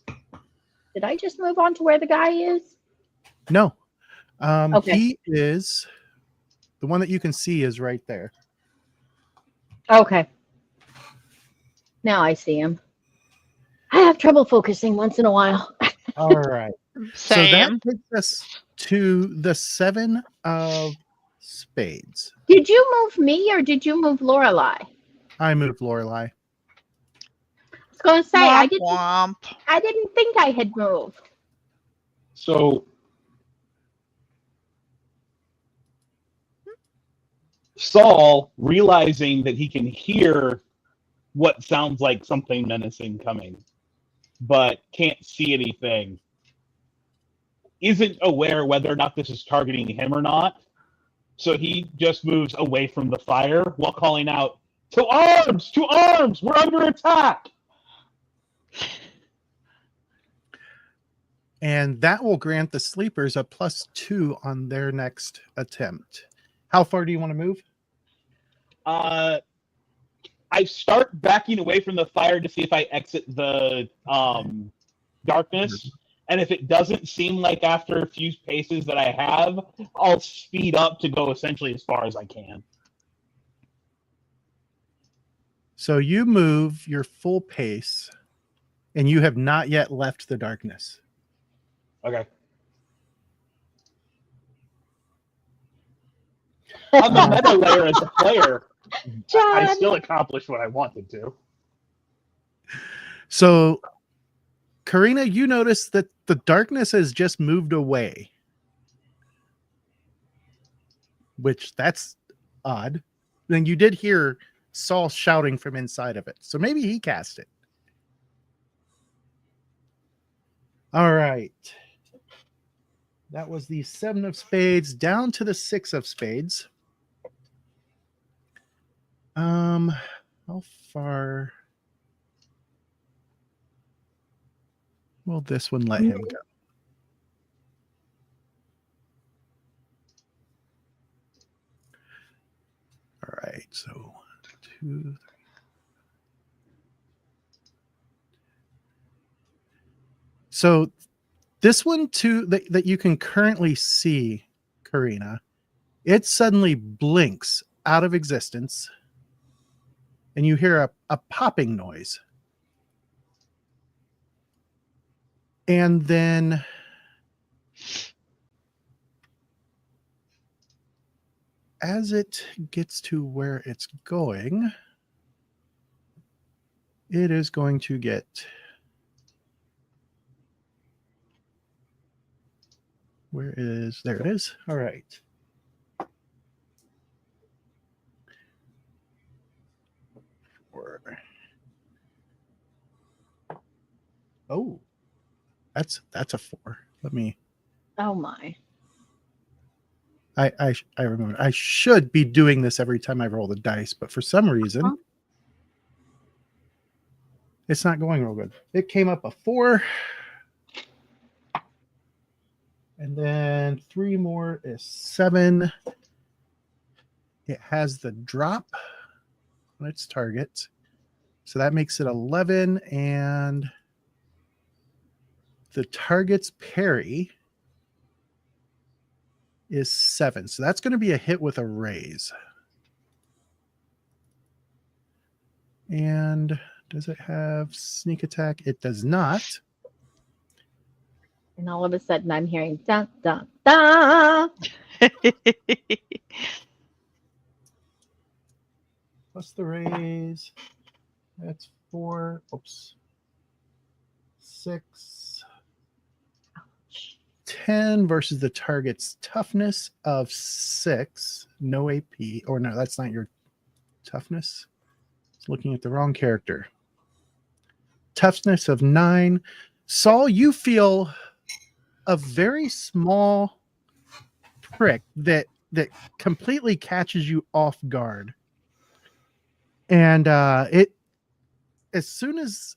Speaker 1: Did I just move on to where the guy is?
Speaker 2: No.
Speaker 1: Okay.
Speaker 2: He is the one that you can see is right there.
Speaker 1: Okay. Now I see him. I have trouble focusing once in a while.
Speaker 2: All right. So that
Speaker 5: Same.
Speaker 2: takes us to the 7 of spades.
Speaker 1: Did you move me or did you move Lorelai?
Speaker 2: I moved Lorelei.
Speaker 1: I was going to say,
Speaker 5: Womp womp.
Speaker 1: I didn't think I had moved.
Speaker 3: So Saul, realizing that he can hear what sounds like something menacing coming, but can't see anything, isn't aware whether or not this is targeting him or not. So he just moves away from the fire while calling out, "To arms! To arms! We're under attack!"
Speaker 2: And that will grant the sleepers a +2 on their next attempt. How far do you want to move?
Speaker 3: I start backing away from the fire to see if I exit the darkness. And if it doesn't seem like after a few paces that I have, I'll speed up to go essentially as far as I can.
Speaker 2: So you move your full pace, and you have not yet left the darkness.
Speaker 3: Okay. On the meta layer as a player, I still accomplished what I wanted to.
Speaker 2: So, Karina, you notice that the darkness has just moved away, which that's odd. Then you did hear Saul shouting from inside of it, so maybe he cast it. All right. That was the 7 of spades down to the 6 of spades. How far will this one let him go? All right, so 1, 2, 3. So this one too that you can currently see, Karina, it suddenly blinks out of existence, and you hear a popping noise. And then as it gets to where it's going, it is going to get there it is. All right. Oh, that's a 4. Let me.
Speaker 1: Oh my.
Speaker 2: I remember. I should be doing this every time I roll the dice, but for some reason, it's not going real good. It came up a 4. And then 3 more is 7. It has the drop on its target. So that makes it 11. And the target's parry is 7. So that's going to be a hit with a raise. And does it have sneak attack? It does not.
Speaker 1: And all of a sudden I'm hearing dun dun dun.
Speaker 2: Plus the raise. That's 4. Oops. 6. 10 versus the target's toughness of 6. No AP. Or no, that's not your toughness. It's looking at the wrong character. Toughness of 9. Saul, you feel a very small prick that completely catches you off guard. And it, as soon as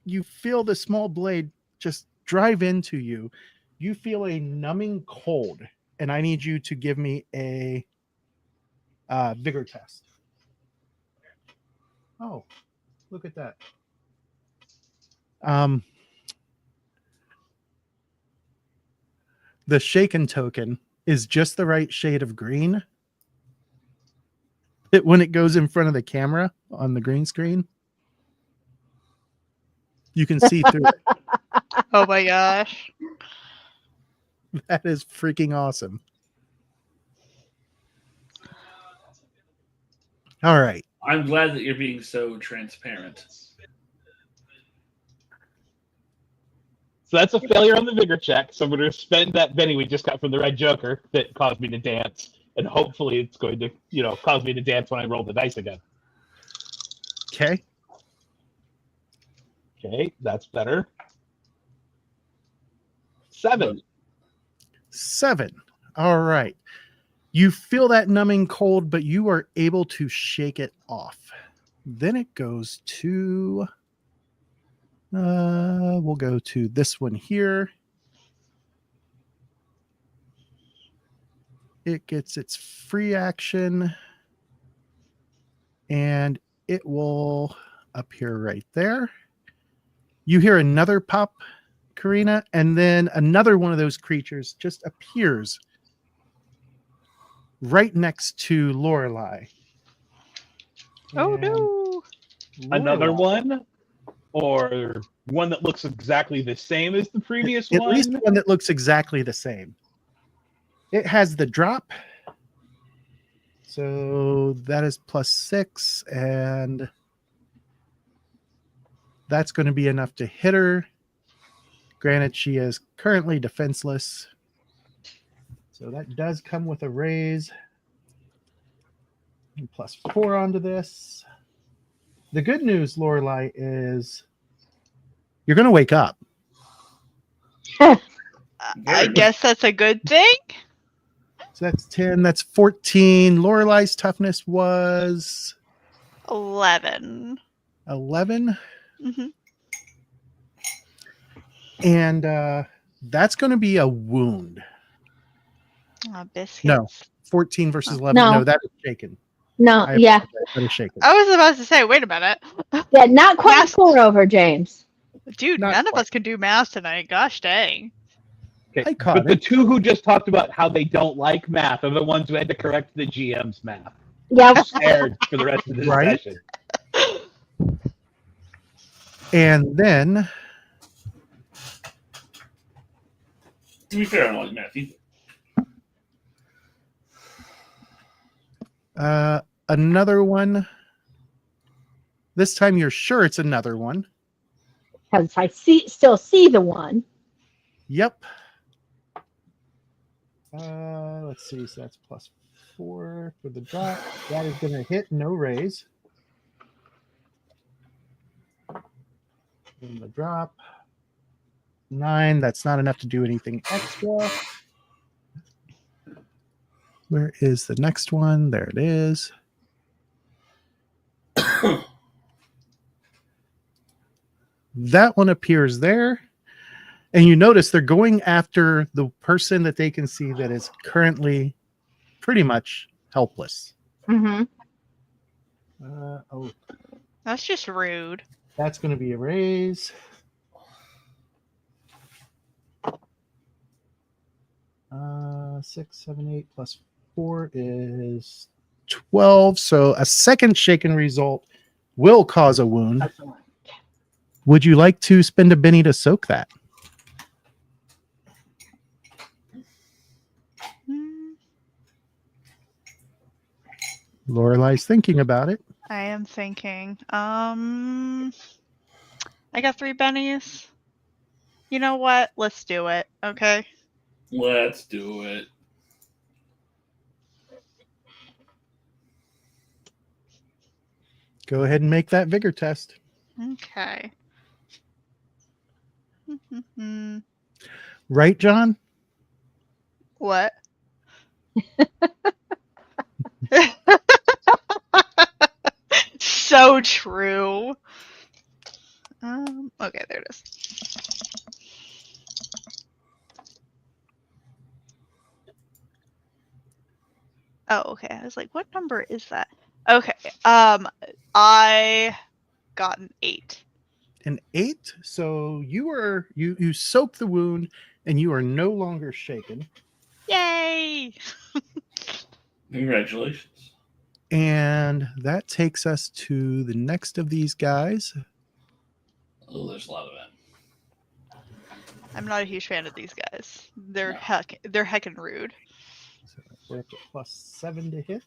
Speaker 2: you feel the small blade just drive into you, you feel a numbing cold, and I need you to give me a vigor test. Oh, look at that. The shaken token is just the right shade of green. When it goes in front of the camera on the green screen, you can see through it.
Speaker 5: Oh my gosh.
Speaker 2: That is freaking awesome. All right.
Speaker 4: I'm glad that you're being so transparent.
Speaker 3: So that's a failure on the vigor check. So I'm going to spend that Benny we just got from the Red Joker that caused me to dance, and hopefully it's going to, cause me to dance when I roll the dice again.
Speaker 2: Okay.
Speaker 3: Okay, that's better. 7.
Speaker 2: 7. All right. You feel that numbing cold, but you are able to shake it off. Then it goes to, we'll go to this one here. It gets its free action, and it will appear right there. You hear another pop, Karina, and then another one of those creatures just appears right next to Lorelei.
Speaker 5: Oh
Speaker 2: And
Speaker 5: no!
Speaker 3: Another
Speaker 2: Lorelei,
Speaker 3: one? Or one that looks exactly the same as the previous
Speaker 2: at
Speaker 3: one?
Speaker 2: least one that looks exactly the same. It has the drop. So that is +6, and that's going to be enough to hit her. Granted, she is currently defenseless. So that does come with a raise. And +4 onto this. The good news, Lorelei, is you're going to wake up.
Speaker 5: I guess that's a good thing.
Speaker 2: So that's 10. That's 14. Lorelei's toughness was
Speaker 5: 11.
Speaker 2: 11.
Speaker 5: Mm-hmm.
Speaker 2: And that's going to be a wound.
Speaker 5: Oh, biscuits.
Speaker 2: No, 14 versus 11.
Speaker 1: No.
Speaker 2: No, that is shaken.
Speaker 1: No, yeah.
Speaker 2: That is shaken.
Speaker 5: I was about to say, wait a minute.
Speaker 1: Yeah, not quite
Speaker 5: Yes.
Speaker 1: 4 over, James.
Speaker 5: Dude,
Speaker 2: Not
Speaker 5: none of
Speaker 2: quite.
Speaker 5: us can do math tonight. Gosh dang.
Speaker 3: Okay.
Speaker 2: I caught
Speaker 3: But the
Speaker 2: it.
Speaker 3: two who just talked about how they don't like math are the ones who had to correct the GM's math.
Speaker 1: Yeah,
Speaker 3: Scared for the rest of this
Speaker 2: Right?
Speaker 3: session.
Speaker 2: And then
Speaker 4: To be fair, I don't like math either.
Speaker 2: another one. This time you're sure it's another one.
Speaker 1: because I still see the one.
Speaker 2: Yep. Let's see. So that's +4 for the drop. That is going to hit. No raise. And the drop. 9. That's not enough to do anything extra. Where is the next one? There it is. That one appears there. And you notice they're going after the person that they can see that is currently pretty much helpless.
Speaker 1: Mm-hmm.
Speaker 2: Oh,
Speaker 5: That's just rude.
Speaker 2: that's going to be a raise. Uh, 6, 7, 8 plus 4 is 12. So a second shaken result will cause a wound.
Speaker 1: Excellent.
Speaker 2: Would you like to spend a Benny to soak that?
Speaker 5: Hmm,
Speaker 2: Lorelei's thinking about it.
Speaker 5: I am thinking. I got 3 bennies. You know what? Let's do it. Okay.
Speaker 4: Let's do it.
Speaker 2: Go ahead and make that vigor test.
Speaker 5: Okay.
Speaker 2: Right, John?
Speaker 5: What? So true. Okay, there it is. Oh, okay. I was like, what number is that? Okay. I got an 8.
Speaker 2: An 8. So you soak the wound and you are no longer shaken.
Speaker 5: Yay!
Speaker 4: Congratulations.
Speaker 2: And that takes us to the next of these guys.
Speaker 4: Oh, there's a lot of them.
Speaker 5: I'm not a huge fan of these guys. They're
Speaker 4: No.
Speaker 5: they're heckin' rude.
Speaker 2: So we're up to +7 to hit.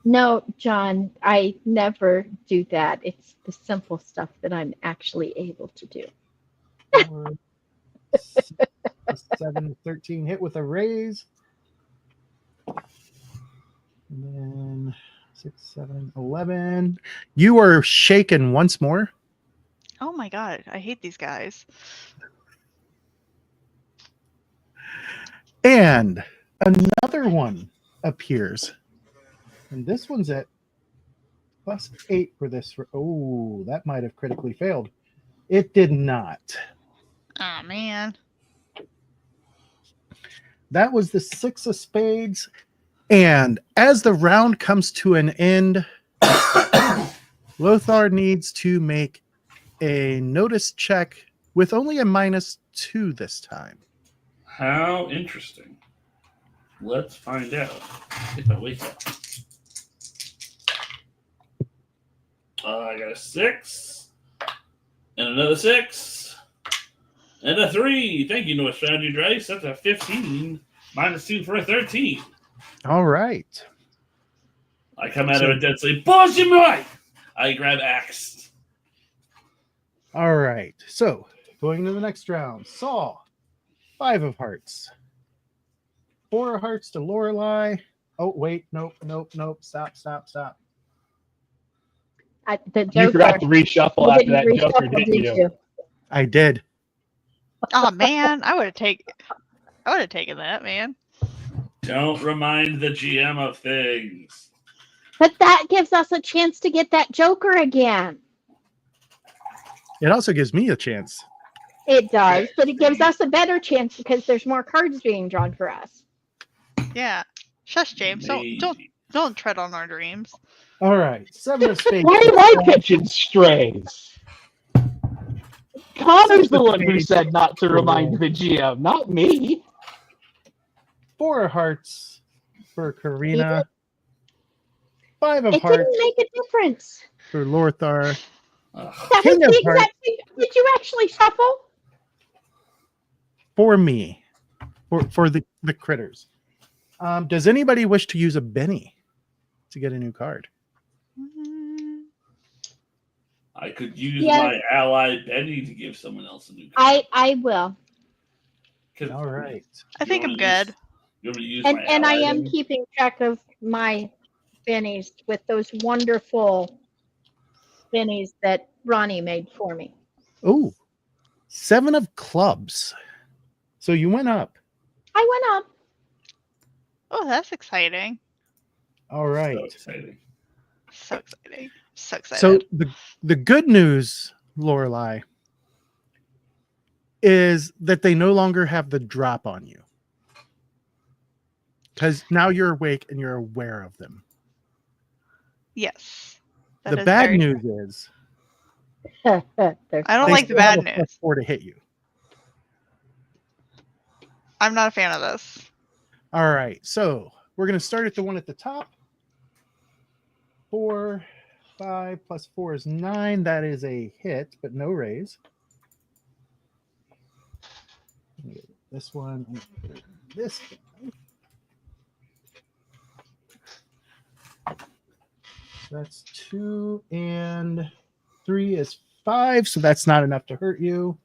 Speaker 1: No, John, I never do that. It's the simple stuff that I'm actually able to do.
Speaker 2: 4, 6, 7, 13. Hit with a raise. And then 6, 7, 11. You are shaken once more.
Speaker 5: Oh my god, I hate these guys.
Speaker 2: And another one appears. And this one's at +8 for this. Oh, that might have critically failed. It did not.
Speaker 5: Oh man.
Speaker 2: That was the 6 of spades. And as the round comes to an end, Lothar needs to make a notice check with only a -2 this time.
Speaker 4: How interesting. Let's find out if I wake up. I got a 6, and another 6, and a 3. Thank you, North Strategy Dice. That's a 15, -2 for a 13.
Speaker 2: All right.
Speaker 4: I come out of a dead sleep. Boshimai! I grab axe.
Speaker 2: All right. So going to the next round. Saul, 5 of hearts. 4 of hearts to Lorelei. Oh, wait. Nope. Stop.
Speaker 1: The
Speaker 3: You forgot to
Speaker 1: Joker.
Speaker 3: reshuffle
Speaker 1: You
Speaker 3: after
Speaker 1: didn't
Speaker 3: that Joker,
Speaker 1: reshuffle,
Speaker 3: didn't
Speaker 1: did
Speaker 3: you?
Speaker 1: you?
Speaker 2: I did.
Speaker 5: Oh man, I would have taken that, man.
Speaker 4: Don't remind the GM of things.
Speaker 1: But that gives us a chance to get that Joker again.
Speaker 2: It also gives me a chance.
Speaker 1: It does, but it gives us a better chance because there's more cards being drawn for us.
Speaker 5: Yeah. Shush, James. Don't tread on our dreams.
Speaker 2: All right. 7 of spades.
Speaker 3: Why am I catching strays? Connor's the one who said not to remind the GM, not me.
Speaker 2: 4 of hearts for Karina. 5 of
Speaker 1: It
Speaker 2: hearts
Speaker 1: didn't make a difference.
Speaker 2: for Lothar.
Speaker 4: Ugh.
Speaker 1: That
Speaker 2: King
Speaker 1: was
Speaker 2: of
Speaker 1: the
Speaker 2: hearts.
Speaker 1: exact thing. Did you actually shuffle?
Speaker 2: For me. For the critters. Does anybody wish to use a Benny to get a new card?
Speaker 4: I could use
Speaker 1: Yes.
Speaker 4: my ally Benny to give someone else a new card.
Speaker 1: I will.
Speaker 2: All right.
Speaker 5: I think I'm good.
Speaker 4: You want me to use
Speaker 1: And
Speaker 4: my
Speaker 1: and I
Speaker 4: ally
Speaker 1: am
Speaker 4: then?
Speaker 1: keeping track of my bennies with those wonderful bennies that Ronnie made for me.
Speaker 2: Oh, 7 of clubs. So you went up.
Speaker 1: I went up.
Speaker 5: Oh, that's exciting.
Speaker 2: All right.
Speaker 4: So exciting.
Speaker 5: So exciting. So excited.
Speaker 2: So the good news, Lorelei, is that they no longer have the drop on you. Because now you're awake and you're aware of them.
Speaker 5: Yes.
Speaker 2: The bad news is
Speaker 5: I don't like the
Speaker 2: still have
Speaker 5: bad
Speaker 2: a +4
Speaker 5: news.
Speaker 2: to hit you.
Speaker 5: I'm not a fan of this.
Speaker 2: All right. So we're going to start at the one at the top. 4, 5 + 4 is 9. That is a hit, but no raise. This one. This guy. That's 2 and 3 is 5, so that's not enough to hurt you.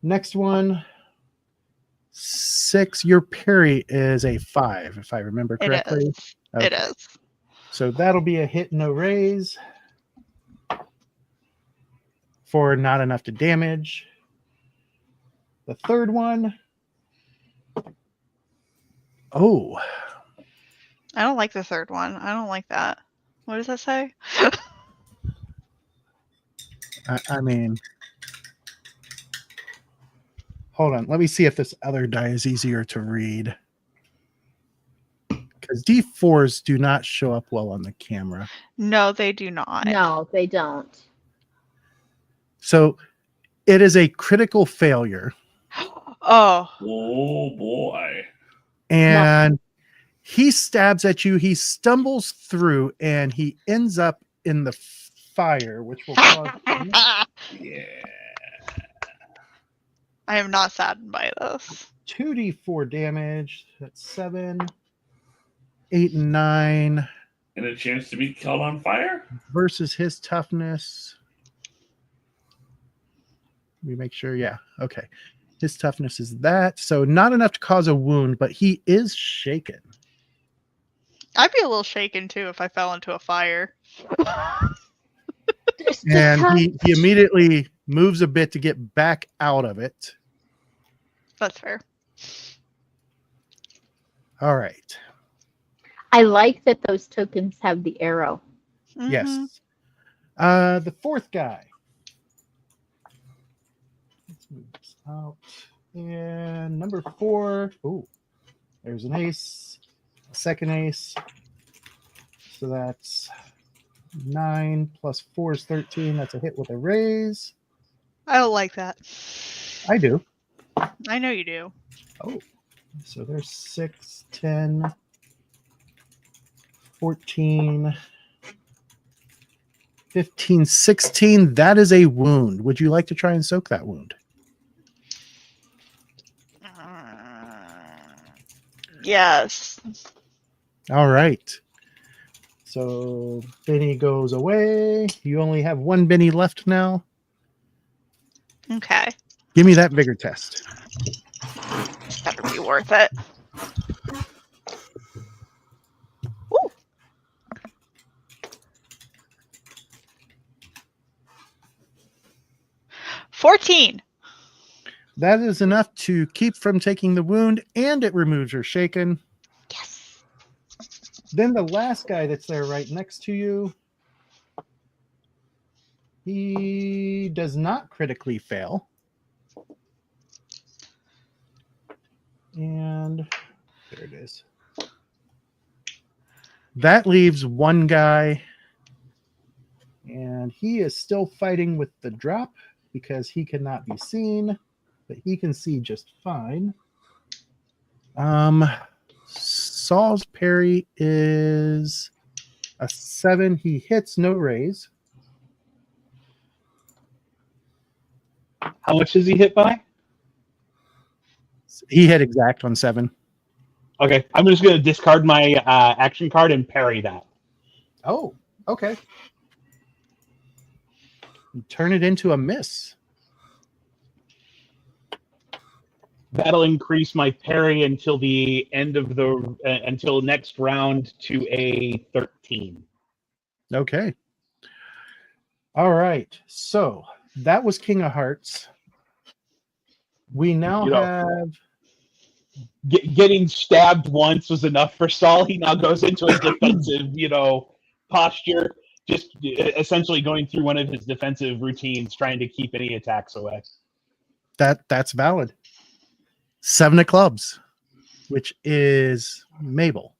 Speaker 2: Next one, 6. Your parry is a 5, if I remember correctly.
Speaker 5: It is. It is.
Speaker 2: So that'll be a hit, no raise. For not enough to damage. The third one. Oh.
Speaker 5: I don't like the third one. I don't like that. What does that say?
Speaker 2: I mean, hold on. Let me see if this other die is easier to read. Because D4s do not show up well on the camera.
Speaker 5: No, they do not.
Speaker 1: No, they don't.
Speaker 2: So it is a critical failure.
Speaker 5: Oh.
Speaker 4: Oh boy.
Speaker 2: And he stabs at you. He stumbles through and he ends up in the fire, which will cause
Speaker 4: Yeah.
Speaker 5: I am not saddened by this.
Speaker 2: 2d4 damage. That's 7. 8 and 9.
Speaker 4: And a chance to be caught on fire?
Speaker 2: Versus his toughness. Let me make sure. Yeah. Okay. His toughness is that. So not enough to cause a wound, but he is shaken.
Speaker 5: I'd be a little shaken too if I fell into a fire.
Speaker 2: And he immediately moves a bit to get back out of it.
Speaker 5: That's fair.
Speaker 2: All right.
Speaker 1: I like that those tokens have the arrow.
Speaker 5: Mhm.
Speaker 2: Yes. The fourth guy. Let's move this out. And number 4. Oh, there's an ace. A second ace. So that's 9 plus 4 is 13. That's a hit with a raise.
Speaker 5: I don't like that.
Speaker 2: I do.
Speaker 5: I know you do.
Speaker 2: Oh, so there's 6, 10, 14, 15, 16. That is a wound. Would you like to try and soak that wound?
Speaker 5: Yes.
Speaker 2: All right. So Benny goes away. You only have 1 Benny left now.
Speaker 5: Okay.
Speaker 2: Give me that vigor test.
Speaker 5: Better be worth it. Woo. $14.
Speaker 2: That is enough to keep from taking the wound, and it removes your shaken.
Speaker 5: Yes.
Speaker 2: Then the last guy that's there right next to you, he does not critically fail. And there it is. That leaves 1 guy, and he is still fighting with the drop because he cannot be seen, but he can see just fine. Saul's parry is a 7. He hits, no raise.
Speaker 3: How much is he hit by?
Speaker 2: He hit exact on 7.
Speaker 3: Okay, I'm just going to discard my action card and parry that.
Speaker 2: Oh, okay. You turn it into a miss.
Speaker 3: That'll increase my parry until the end of the until next round to a 13.
Speaker 2: Okay. All right. So that was King of Hearts. We now have
Speaker 3: getting stabbed once was enough for Saul. He now goes into a defensive, posture, just essentially going through one of his defensive routines, trying to keep any attacks away.
Speaker 2: That's valid. 7 of clubs, which is Mabel.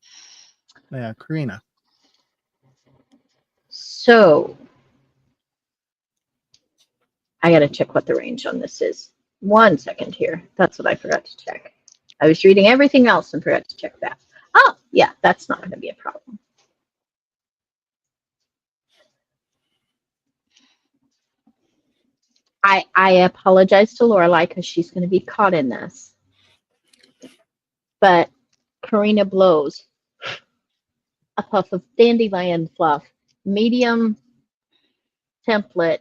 Speaker 2: Yeah, Karina.
Speaker 1: So I got to check what the range on this is. 1 second here. That's what I forgot to check. I was reading everything else and forgot to check that. Oh, yeah, that's not going to be a problem. I apologize to Lorelai because she's going to be caught in this. But Karina blows a puff of dandelion fluff, medium template,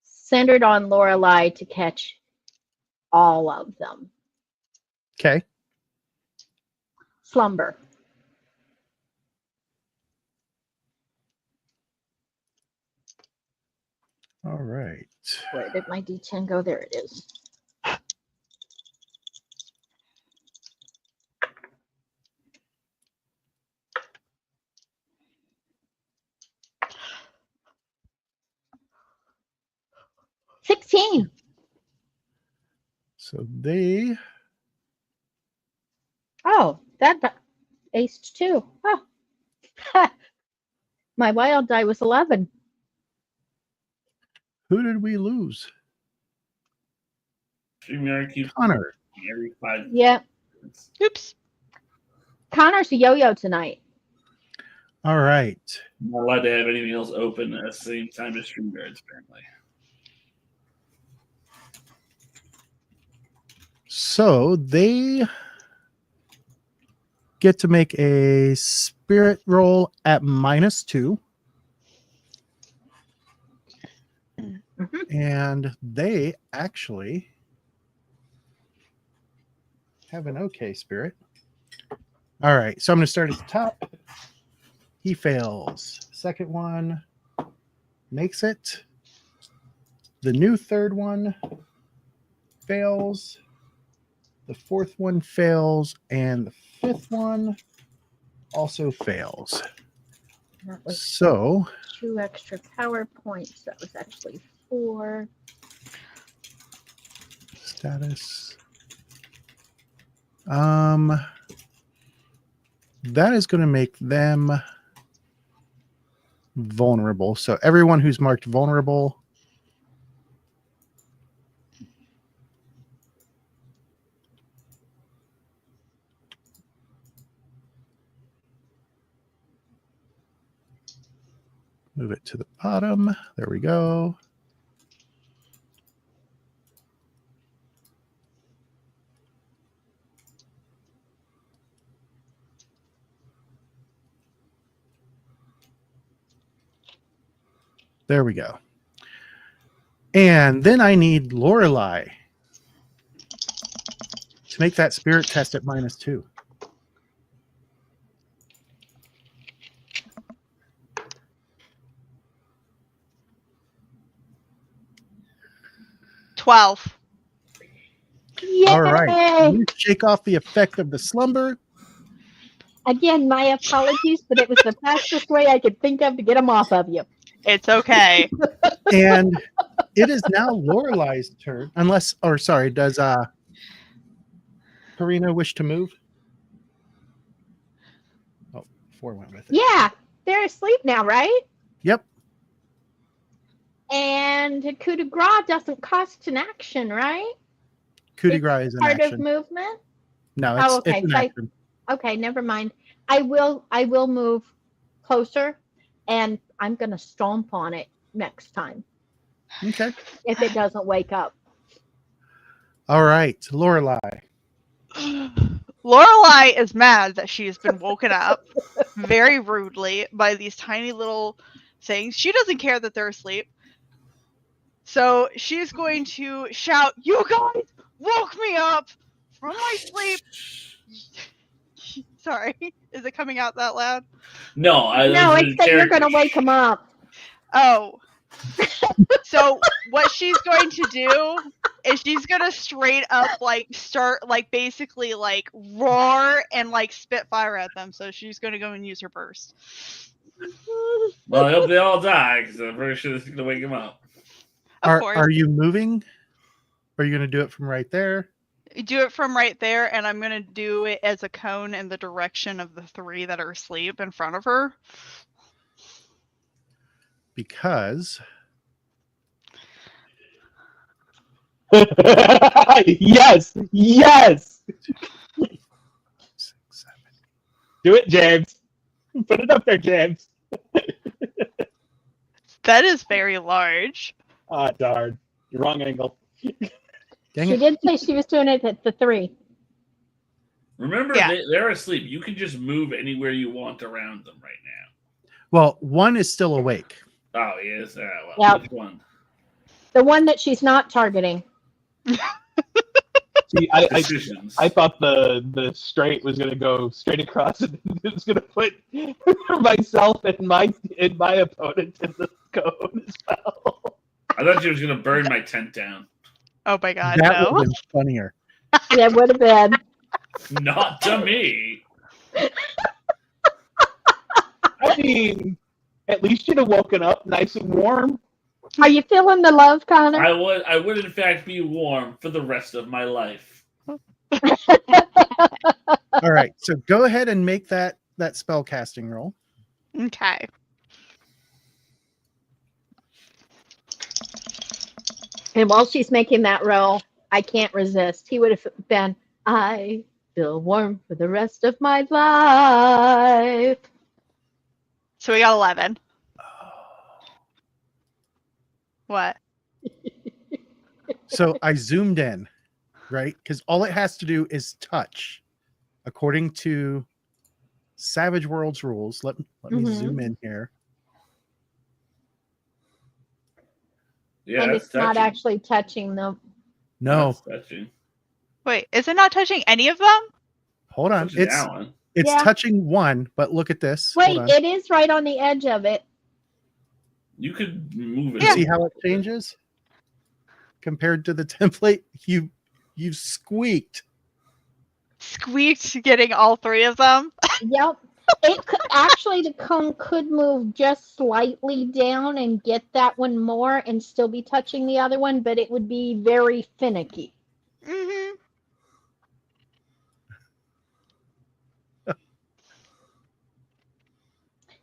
Speaker 1: centered on Lorelai to catch all of them.
Speaker 2: Okay.
Speaker 1: Slumber.
Speaker 2: All right.
Speaker 1: Where did my D10 go? There it is. $16.
Speaker 2: So they...
Speaker 1: Oh, that aced too. Oh. My wild die was 11.
Speaker 2: Who did we lose? Connor.
Speaker 4: Every 5
Speaker 1: Yeah.
Speaker 5: Oops.
Speaker 1: Connor's a yo-yo tonight.
Speaker 2: All right.
Speaker 4: I'm not allowed to have anything else open at the same time as StreamYards, apparently.
Speaker 2: So they get to make a spirit roll at -2. And they actually have an okay spirit. All right, so I'm going to start at the top. He fails. Second one makes it. The new third one fails. The fourth one fails. And the fifth one also fails.
Speaker 1: That was
Speaker 2: So
Speaker 1: 2 extra power points. That was actually 4.
Speaker 2: Status. That is going to make them vulnerable. So everyone who's marked vulnerable move it to the bottom. There we go. There we go. And then I need Lorelei to make that spirit test at -2.
Speaker 5: $12.
Speaker 1: Yay!
Speaker 2: All right. You shake off the effect of the slumber.
Speaker 1: Again, my apologies, but it was the fastest way I could think of to get them off of you.
Speaker 5: It's okay.
Speaker 2: And it is now Lorelei's turn. Unless, or sorry, does Karina wish to move? Oh, 4 went with it.
Speaker 1: Yeah, they're asleep now, right?
Speaker 2: Yep.
Speaker 1: And coup de grace doesn't cost an action, right?
Speaker 2: Coup de grace is an
Speaker 1: Part
Speaker 2: action.
Speaker 1: of movement?
Speaker 2: No,
Speaker 1: Oh, okay.
Speaker 2: it's an
Speaker 1: So
Speaker 2: action.
Speaker 1: Okay, never mind. I will move closer, and I'm gonna stomp on it next time
Speaker 2: Okay.
Speaker 1: if it doesn't wake up.
Speaker 2: All right, Lorelei.
Speaker 5: Lorelei is mad that she has been woken up very rudely by these tiny little things. She doesn't care that they're asleep. So she's going to shout, "You guys woke me up from my sleep." Sorry, is it coming out that loud?
Speaker 4: No,
Speaker 1: No, it's that you're gonna wake them up.
Speaker 5: Oh. So what she's going to do is she's gonna straight up start basically roar and spit fire at them. So she's gonna go and use her burst.
Speaker 4: Well, I hope they all die because I'm pretty sure this is gonna wake them up.
Speaker 5: Of course.
Speaker 2: Are you moving? Are you going to do it from right there?
Speaker 5: Do it from right there, and I'm gonna do it as a cone in the direction of the 3 that are asleep in front of her.
Speaker 2: Because
Speaker 3: Yes.
Speaker 2: 6, 7.
Speaker 3: Do it, James. Put it up there, James.
Speaker 5: That is very large.
Speaker 3: Ah, darn. You're wrong angle.
Speaker 2: Dang
Speaker 1: She
Speaker 2: it.
Speaker 1: did say she was doing it at the 3.
Speaker 4: Remember,
Speaker 5: Yeah.
Speaker 4: they're asleep. You can just move anywhere you want around them right now.
Speaker 2: Well, one is still awake.
Speaker 4: Oh, yes. Well,
Speaker 1: Yep.
Speaker 4: which one?
Speaker 1: The one that she's not targeting.
Speaker 3: See,
Speaker 4: Decisions.
Speaker 3: I thought the straight was gonna go straight across and it was gonna put myself and my opponent in the cone as well.
Speaker 4: I thought you was gonna burn my tent down.
Speaker 5: Oh my god,
Speaker 2: That would
Speaker 5: no.
Speaker 2: have been funnier.
Speaker 1: Yeah, would have been.
Speaker 4: Not to me.
Speaker 3: I mean, at least you'd have woken up nice and warm.
Speaker 1: Are you feeling the love, Connor?
Speaker 4: I would in fact be warm for the rest of my life.
Speaker 2: All right, so go ahead and make that spell casting roll.
Speaker 5: Okay.
Speaker 1: And while she's making that roll, I can't resist. He would have been, I feel warm for the rest of my life.
Speaker 5: So we got 11. What?
Speaker 2: So I zoomed in, right? Because all it has to do is touch, according to Savage Worlds rules. Let me zoom in here.
Speaker 4: Yeah,
Speaker 1: and
Speaker 4: that's
Speaker 1: it's not
Speaker 4: touching.
Speaker 1: actually touching them.
Speaker 2: No,
Speaker 4: That's touching.
Speaker 5: Wait, is it not touching any of them?
Speaker 2: hold on.
Speaker 4: Touching that one.
Speaker 2: It's
Speaker 1: Yeah.
Speaker 2: touching one, but look at this.
Speaker 1: Wait,
Speaker 2: Hold on.
Speaker 1: it is right on the edge of it.
Speaker 4: You could move it.
Speaker 2: You
Speaker 5: Yeah.
Speaker 2: see how it changes compared to the template? You've squeaked.
Speaker 5: Squeaked getting all three of them.
Speaker 1: Yep. It could actually, the cone could move just slightly down and get that one more and still be touching the other one, but it would be very finicky.
Speaker 5: Mm-hmm.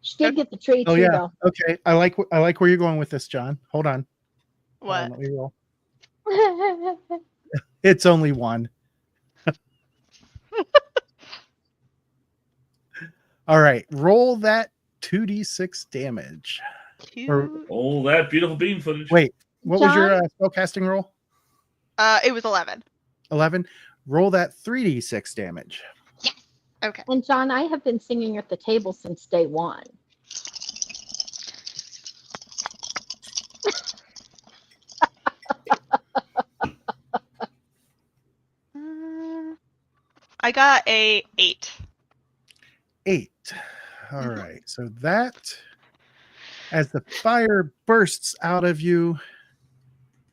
Speaker 1: She did get the tree
Speaker 2: Oh
Speaker 1: too,
Speaker 2: yeah.
Speaker 1: though.
Speaker 2: Okay. I like where you're going with this, John. Hold on.
Speaker 5: What?
Speaker 2: Let me roll. It's only one. All right. Roll that 2d6 damage.
Speaker 5: Two.
Speaker 4: Oh, that beautiful beam footage.
Speaker 2: Wait, what was your
Speaker 1: John?
Speaker 2: spellcasting roll?
Speaker 5: It was 11.
Speaker 2: 11. Roll that 3d6 damage.
Speaker 5: Okay.
Speaker 1: And John, I have been singing at the table since day one.
Speaker 5: I got a 8.
Speaker 2: 8. All right. So that, as the fire bursts out of you,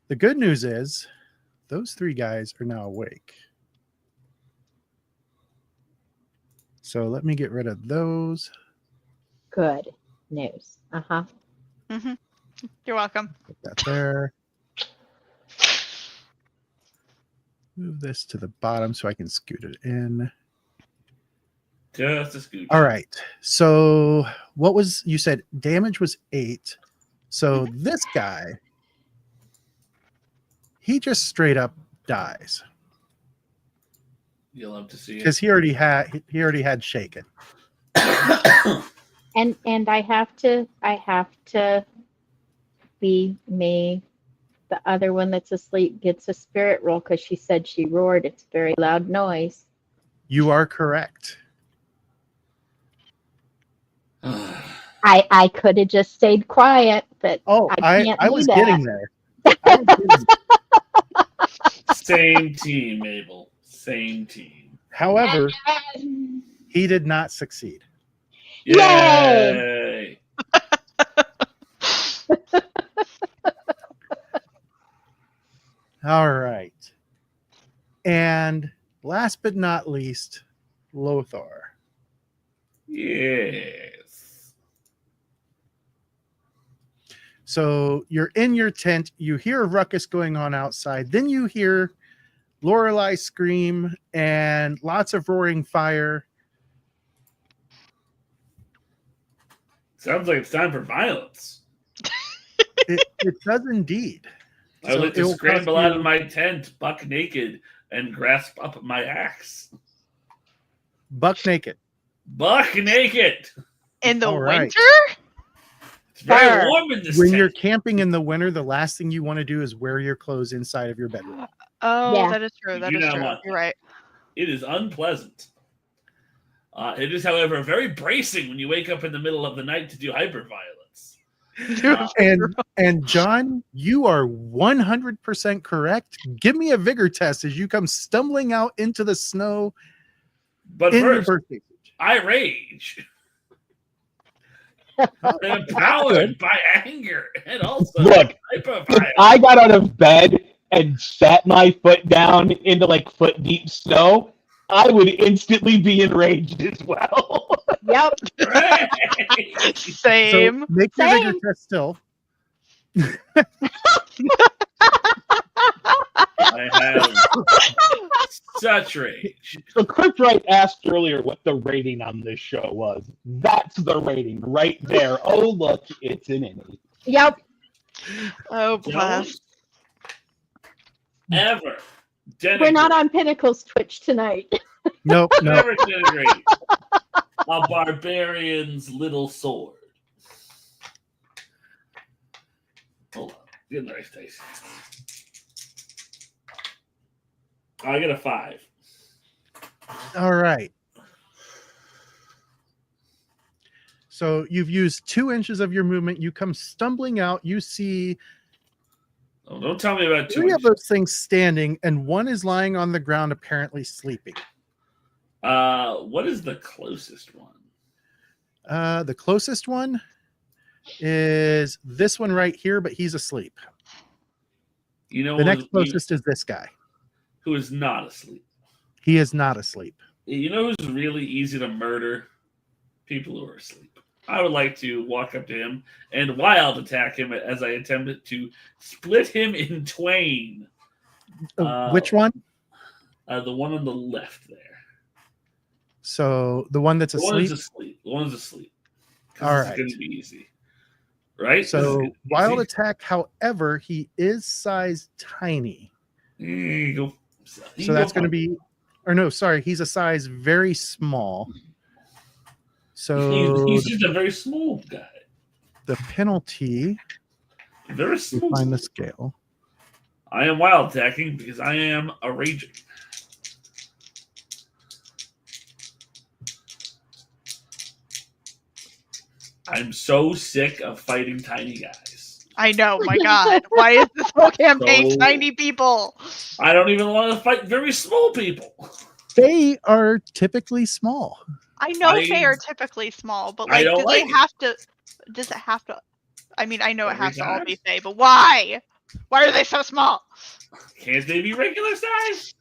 Speaker 2: the good news is those 3 guys are now awake. So let me get rid of those.
Speaker 1: Good news. Uh-huh.
Speaker 5: Mm-hmm. You're welcome.
Speaker 2: Put that there. Move this to the bottom so I can scoot it in.
Speaker 4: Just a scooch.
Speaker 2: All right. So what was, you said damage was 8. So this guy, he just straight up dies
Speaker 4: You'll love to see it.
Speaker 2: because he already had shaken.
Speaker 1: And I have to be me. The other one that's asleep gets a spirit roll because she said she roared. It's a very loud noise.
Speaker 2: You are correct.
Speaker 1: I could have just stayed quiet, but
Speaker 2: Oh,
Speaker 1: I can't
Speaker 2: I
Speaker 1: do
Speaker 2: was
Speaker 1: that.
Speaker 2: getting there. I was getting there.
Speaker 4: Same team, Mabel. Same team.
Speaker 2: However, he did not succeed.
Speaker 1: Yay!
Speaker 2: All right. And last but not least, Lothar.
Speaker 4: Yes.
Speaker 2: So you're in your tent. You hear a ruckus going on outside. Then you hear Lorelei scream and lots of roaring fire.
Speaker 4: Sounds like it's time for violence.
Speaker 2: It does indeed.
Speaker 4: I would like
Speaker 2: it
Speaker 4: to
Speaker 2: will
Speaker 4: scramble
Speaker 2: cost
Speaker 4: out
Speaker 2: you-
Speaker 4: of my tent, buck naked, and grasp up my axe.
Speaker 2: Buck naked.
Speaker 4: Buck naked.
Speaker 5: In the
Speaker 2: All right.
Speaker 5: winter?
Speaker 4: It's very
Speaker 1: Fire.
Speaker 4: warm in this
Speaker 2: When
Speaker 4: tent.
Speaker 2: you're camping in the winter, the last thing you want to do is wear your clothes inside of your bedroom.
Speaker 5: Oh,
Speaker 1: Yeah.
Speaker 5: that is true.
Speaker 4: You
Speaker 5: That
Speaker 4: do
Speaker 5: is
Speaker 4: not
Speaker 5: true.
Speaker 4: want
Speaker 5: You're right.
Speaker 4: It is unpleasant. It is, however, very bracing when you wake up in the middle of the night to do hyperviolence.
Speaker 2: And John, you are 100% correct. Give me a vigor test as you come stumbling out into the snow
Speaker 4: But
Speaker 2: in your
Speaker 4: first,
Speaker 2: birthday suit.
Speaker 4: I rage.
Speaker 2: Oh,
Speaker 4: I'm empowered by anger and also
Speaker 3: Look,
Speaker 4: hyperviolence.
Speaker 3: if I got out of bed and sat my foot down into like foot deep snow, I would instantly be enraged as well.
Speaker 1: Yep.
Speaker 4: Rage.
Speaker 5: Same.
Speaker 2: So make your vigor
Speaker 1: Same.
Speaker 2: test still.
Speaker 4: I have such rage.
Speaker 3: So Cryptwright asked earlier what the rating on this show was. That's the rating right there. Oh, look, it's an innie.
Speaker 1: Yep.
Speaker 5: Oh,
Speaker 4: Don't
Speaker 5: bless.
Speaker 4: ever denigrate.
Speaker 1: We're not on Pinnacle's Twitch tonight.
Speaker 2: Nope, no.
Speaker 4: Never denigrate a barbarian's little sword. Hold on. Get a nice dice. I get a 5.
Speaker 2: All right. So you've used 2 inches of your movement. You come stumbling out. You see
Speaker 4: Oh, don't tell me about 2
Speaker 2: 3 of
Speaker 4: inches.
Speaker 2: those things standing, and one is lying on the ground, apparently sleeping.
Speaker 4: What is the closest one?
Speaker 2: The closest one is this one right here, but he's asleep.
Speaker 4: You know,
Speaker 2: The next closest is this guy.
Speaker 4: who is not asleep.
Speaker 2: He is not asleep.
Speaker 4: You know who's really easy to murder? People who are asleep. I would like to walk up to him and wild attack him as I attempted to split him in twain.
Speaker 2: Which one?
Speaker 4: The one on the left there.
Speaker 2: So the one that's
Speaker 4: The one
Speaker 2: asleep.
Speaker 4: is asleep. The one's asleep.
Speaker 2: All
Speaker 4: This is
Speaker 2: right.
Speaker 4: going to be easy. Right?
Speaker 2: So wild attack, however, he is size tiny.
Speaker 4: So
Speaker 2: So that's going to be, or no, sorry, he's a size very small. So
Speaker 4: he's just a very small guy.
Speaker 2: the penalty,
Speaker 4: Very
Speaker 2: we
Speaker 4: small.
Speaker 2: find the scale.
Speaker 4: I am wild attacking because I am a raging. I'm so sick of fighting tiny guys.
Speaker 5: I know, my God. Why is this whole campaign
Speaker 4: So-
Speaker 5: tiny people?
Speaker 4: I don't even want to fight very small people.
Speaker 2: They are typically small.
Speaker 5: I know
Speaker 4: I-
Speaker 5: they are typically small, but
Speaker 4: I
Speaker 5: like,
Speaker 4: don't
Speaker 5: do they
Speaker 4: like it.
Speaker 5: have to? Does it have to? I mean, I know it
Speaker 4: Every
Speaker 5: has to all
Speaker 4: time?
Speaker 5: be Fae, but why? Why are they so small?
Speaker 4: Can't they be regular size?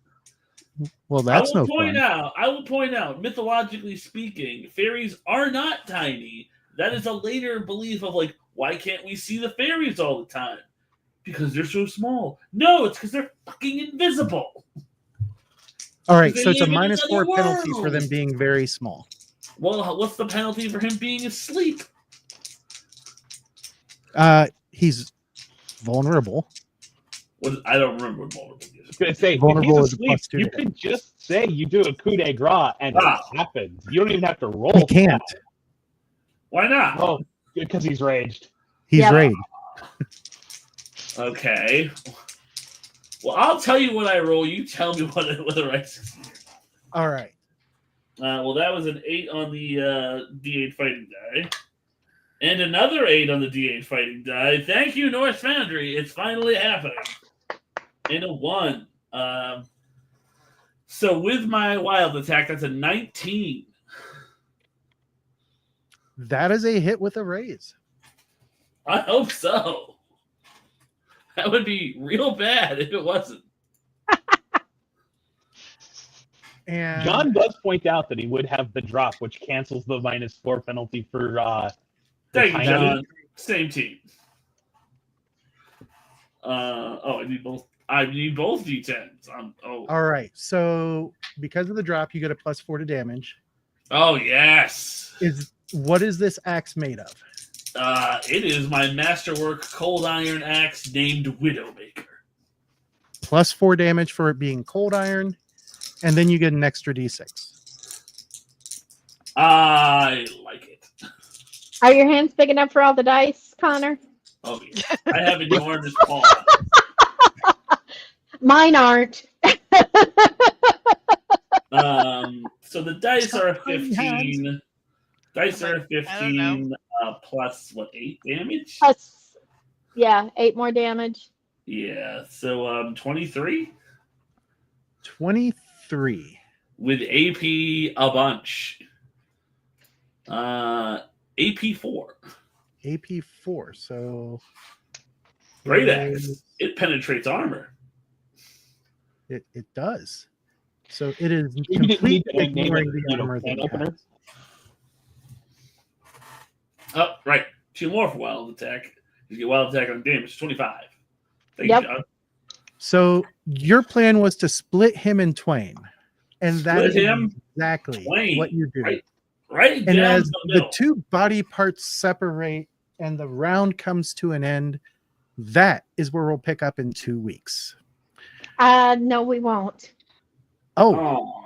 Speaker 2: Well, that's
Speaker 4: I
Speaker 2: no
Speaker 4: will point out, mythologically speaking, fairies are not tiny. That is a later belief of like, why can't we see the fairies all the time? Because they're so small. No, it's because they're fucking invisible.
Speaker 2: All right,
Speaker 4: They
Speaker 2: so it's a
Speaker 4: live in
Speaker 2: -4
Speaker 4: another
Speaker 2: penalty for them
Speaker 4: world.
Speaker 2: being very small.
Speaker 4: Well, what's the penalty for him being asleep?
Speaker 2: He's vulnerable.
Speaker 4: I don't remember what vulnerable is.
Speaker 3: I was gonna say,
Speaker 2: Vulnerable
Speaker 3: if
Speaker 2: is
Speaker 3: he's
Speaker 2: a plus
Speaker 3: asleep,
Speaker 2: 2
Speaker 3: you
Speaker 2: to hit.
Speaker 3: can just say you do a coup de grace and
Speaker 4: Ah.
Speaker 3: it happens. You don't even have to roll.
Speaker 2: He can't.
Speaker 4: Why not?
Speaker 3: Oh, because he's raged.
Speaker 2: He's
Speaker 1: Yeah.
Speaker 2: raged.
Speaker 4: Okay. Well, I'll tell you what I roll. You tell me whether I succeed.
Speaker 2: All right.
Speaker 4: Well, that was an 8 on the D8 fighting die. And another 8 on the D8 fighting die. Thank you, North Foundry. It's finally happening. And a 1. So with my wild attack, that's a 19.
Speaker 2: That is a hit with a raise.
Speaker 4: I hope so. That would be real bad if it wasn't.
Speaker 2: And
Speaker 3: John does point out that he would have the drop, which cancels the -4 penalty for
Speaker 4: Thank you,
Speaker 3: tiny.
Speaker 4: John. Same team. I need both. I need both D10s.
Speaker 2: all right. So because of the drop, you get a +4 to damage.
Speaker 4: Oh yes.
Speaker 2: What is this axe made of?
Speaker 4: It is my masterwork cold iron axe named Widowmaker.
Speaker 2: +4 damage for it being cold iron, and then you get an extra D6.
Speaker 4: I like it.
Speaker 1: Are your hands big enough for all the dice, Connor?
Speaker 4: Oh yeah. I have enormous paws.
Speaker 1: Mine aren't.
Speaker 4: So the dice are
Speaker 2: Tiny
Speaker 4: 15. Dice are
Speaker 5: I don't know.
Speaker 4: 15 plus what 8 damage?
Speaker 1: Plus, yeah, 8 more damage.
Speaker 4: Yeah. So 23
Speaker 2: 23.
Speaker 4: with AP a bunch. AP 4.
Speaker 2: AP 4. So
Speaker 4: Great axe. It penetrates armor.
Speaker 2: It does. So it is
Speaker 3: You didn't need
Speaker 2: completely
Speaker 3: to name
Speaker 2: ignoring
Speaker 3: it,
Speaker 2: the armor
Speaker 3: can
Speaker 2: that it
Speaker 3: opener.
Speaker 2: has.
Speaker 4: Oh, right. 2 more for wild attack. You get wild attack on damage. 25. Thank
Speaker 1: Yep.
Speaker 4: you, John.
Speaker 2: So your plan was to split him in twain. And that
Speaker 4: Split
Speaker 2: is
Speaker 4: him
Speaker 2: exactly
Speaker 4: twain.
Speaker 2: what you do.
Speaker 4: Right
Speaker 2: And
Speaker 4: down
Speaker 2: as
Speaker 4: the
Speaker 2: the
Speaker 4: middle.
Speaker 2: two body parts separate and the round comes to an end, that is where we'll pick up in 2 weeks.
Speaker 1: No, we won't.
Speaker 2: Oh,
Speaker 4: Oh.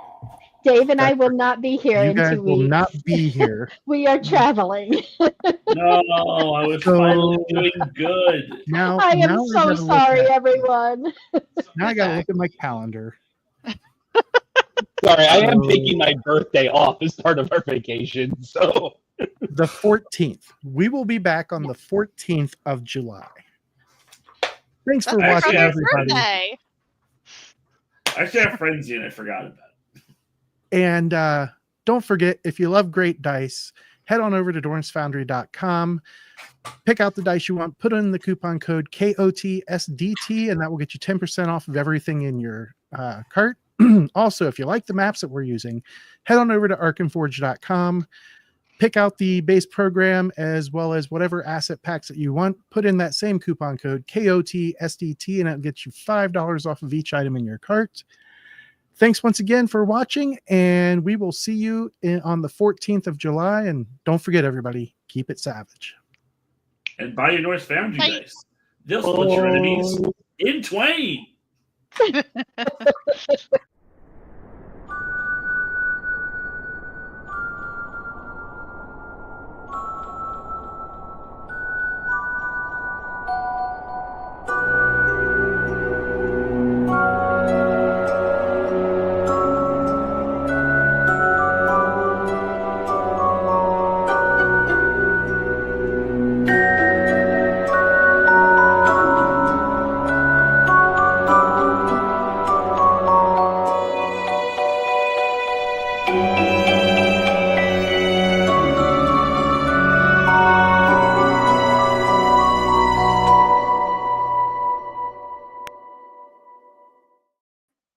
Speaker 1: Dave and I
Speaker 2: That's
Speaker 1: will not be here
Speaker 2: you
Speaker 1: in
Speaker 2: guys
Speaker 1: 2
Speaker 2: will
Speaker 1: weeks.
Speaker 2: not be here.
Speaker 1: We are traveling.
Speaker 4: No, I was
Speaker 2: So-
Speaker 4: finally doing good.
Speaker 2: Now,
Speaker 1: I am
Speaker 2: now we
Speaker 1: so
Speaker 2: gotta look
Speaker 1: sorry,
Speaker 2: at-
Speaker 1: everyone.
Speaker 2: Now I gotta look at my calendar.
Speaker 3: Sorry, I am
Speaker 2: So-
Speaker 3: taking my birthday off as part of our vacation. So
Speaker 2: the 14th. We will be back on the 14th of July. Thanks for
Speaker 5: That's
Speaker 2: watching,
Speaker 5: my
Speaker 2: everybody.
Speaker 5: birthday.
Speaker 4: I actually have Frenzy and I forgot about it.
Speaker 2: And don't forget, if you love great dice, head on over to dornsfoundry.com. Pick out the dice you want, put in the coupon code KOTSDT, and that will get you 10% off of everything in your cart. Also, if you like the maps that we're using, head on over to arkandforge.com. Pick out the base program as well as whatever asset packs that you want. Put in that same coupon code KOTSDT, and it'll get you $5 off of each item in your cart. Thanks once again for watching, and we will see you on the 14th of July. And don't forget, everybody, keep it savage.
Speaker 4: And buy your Norse Foundry
Speaker 5: Bye.
Speaker 4: dice. They'll split your enemies in twain.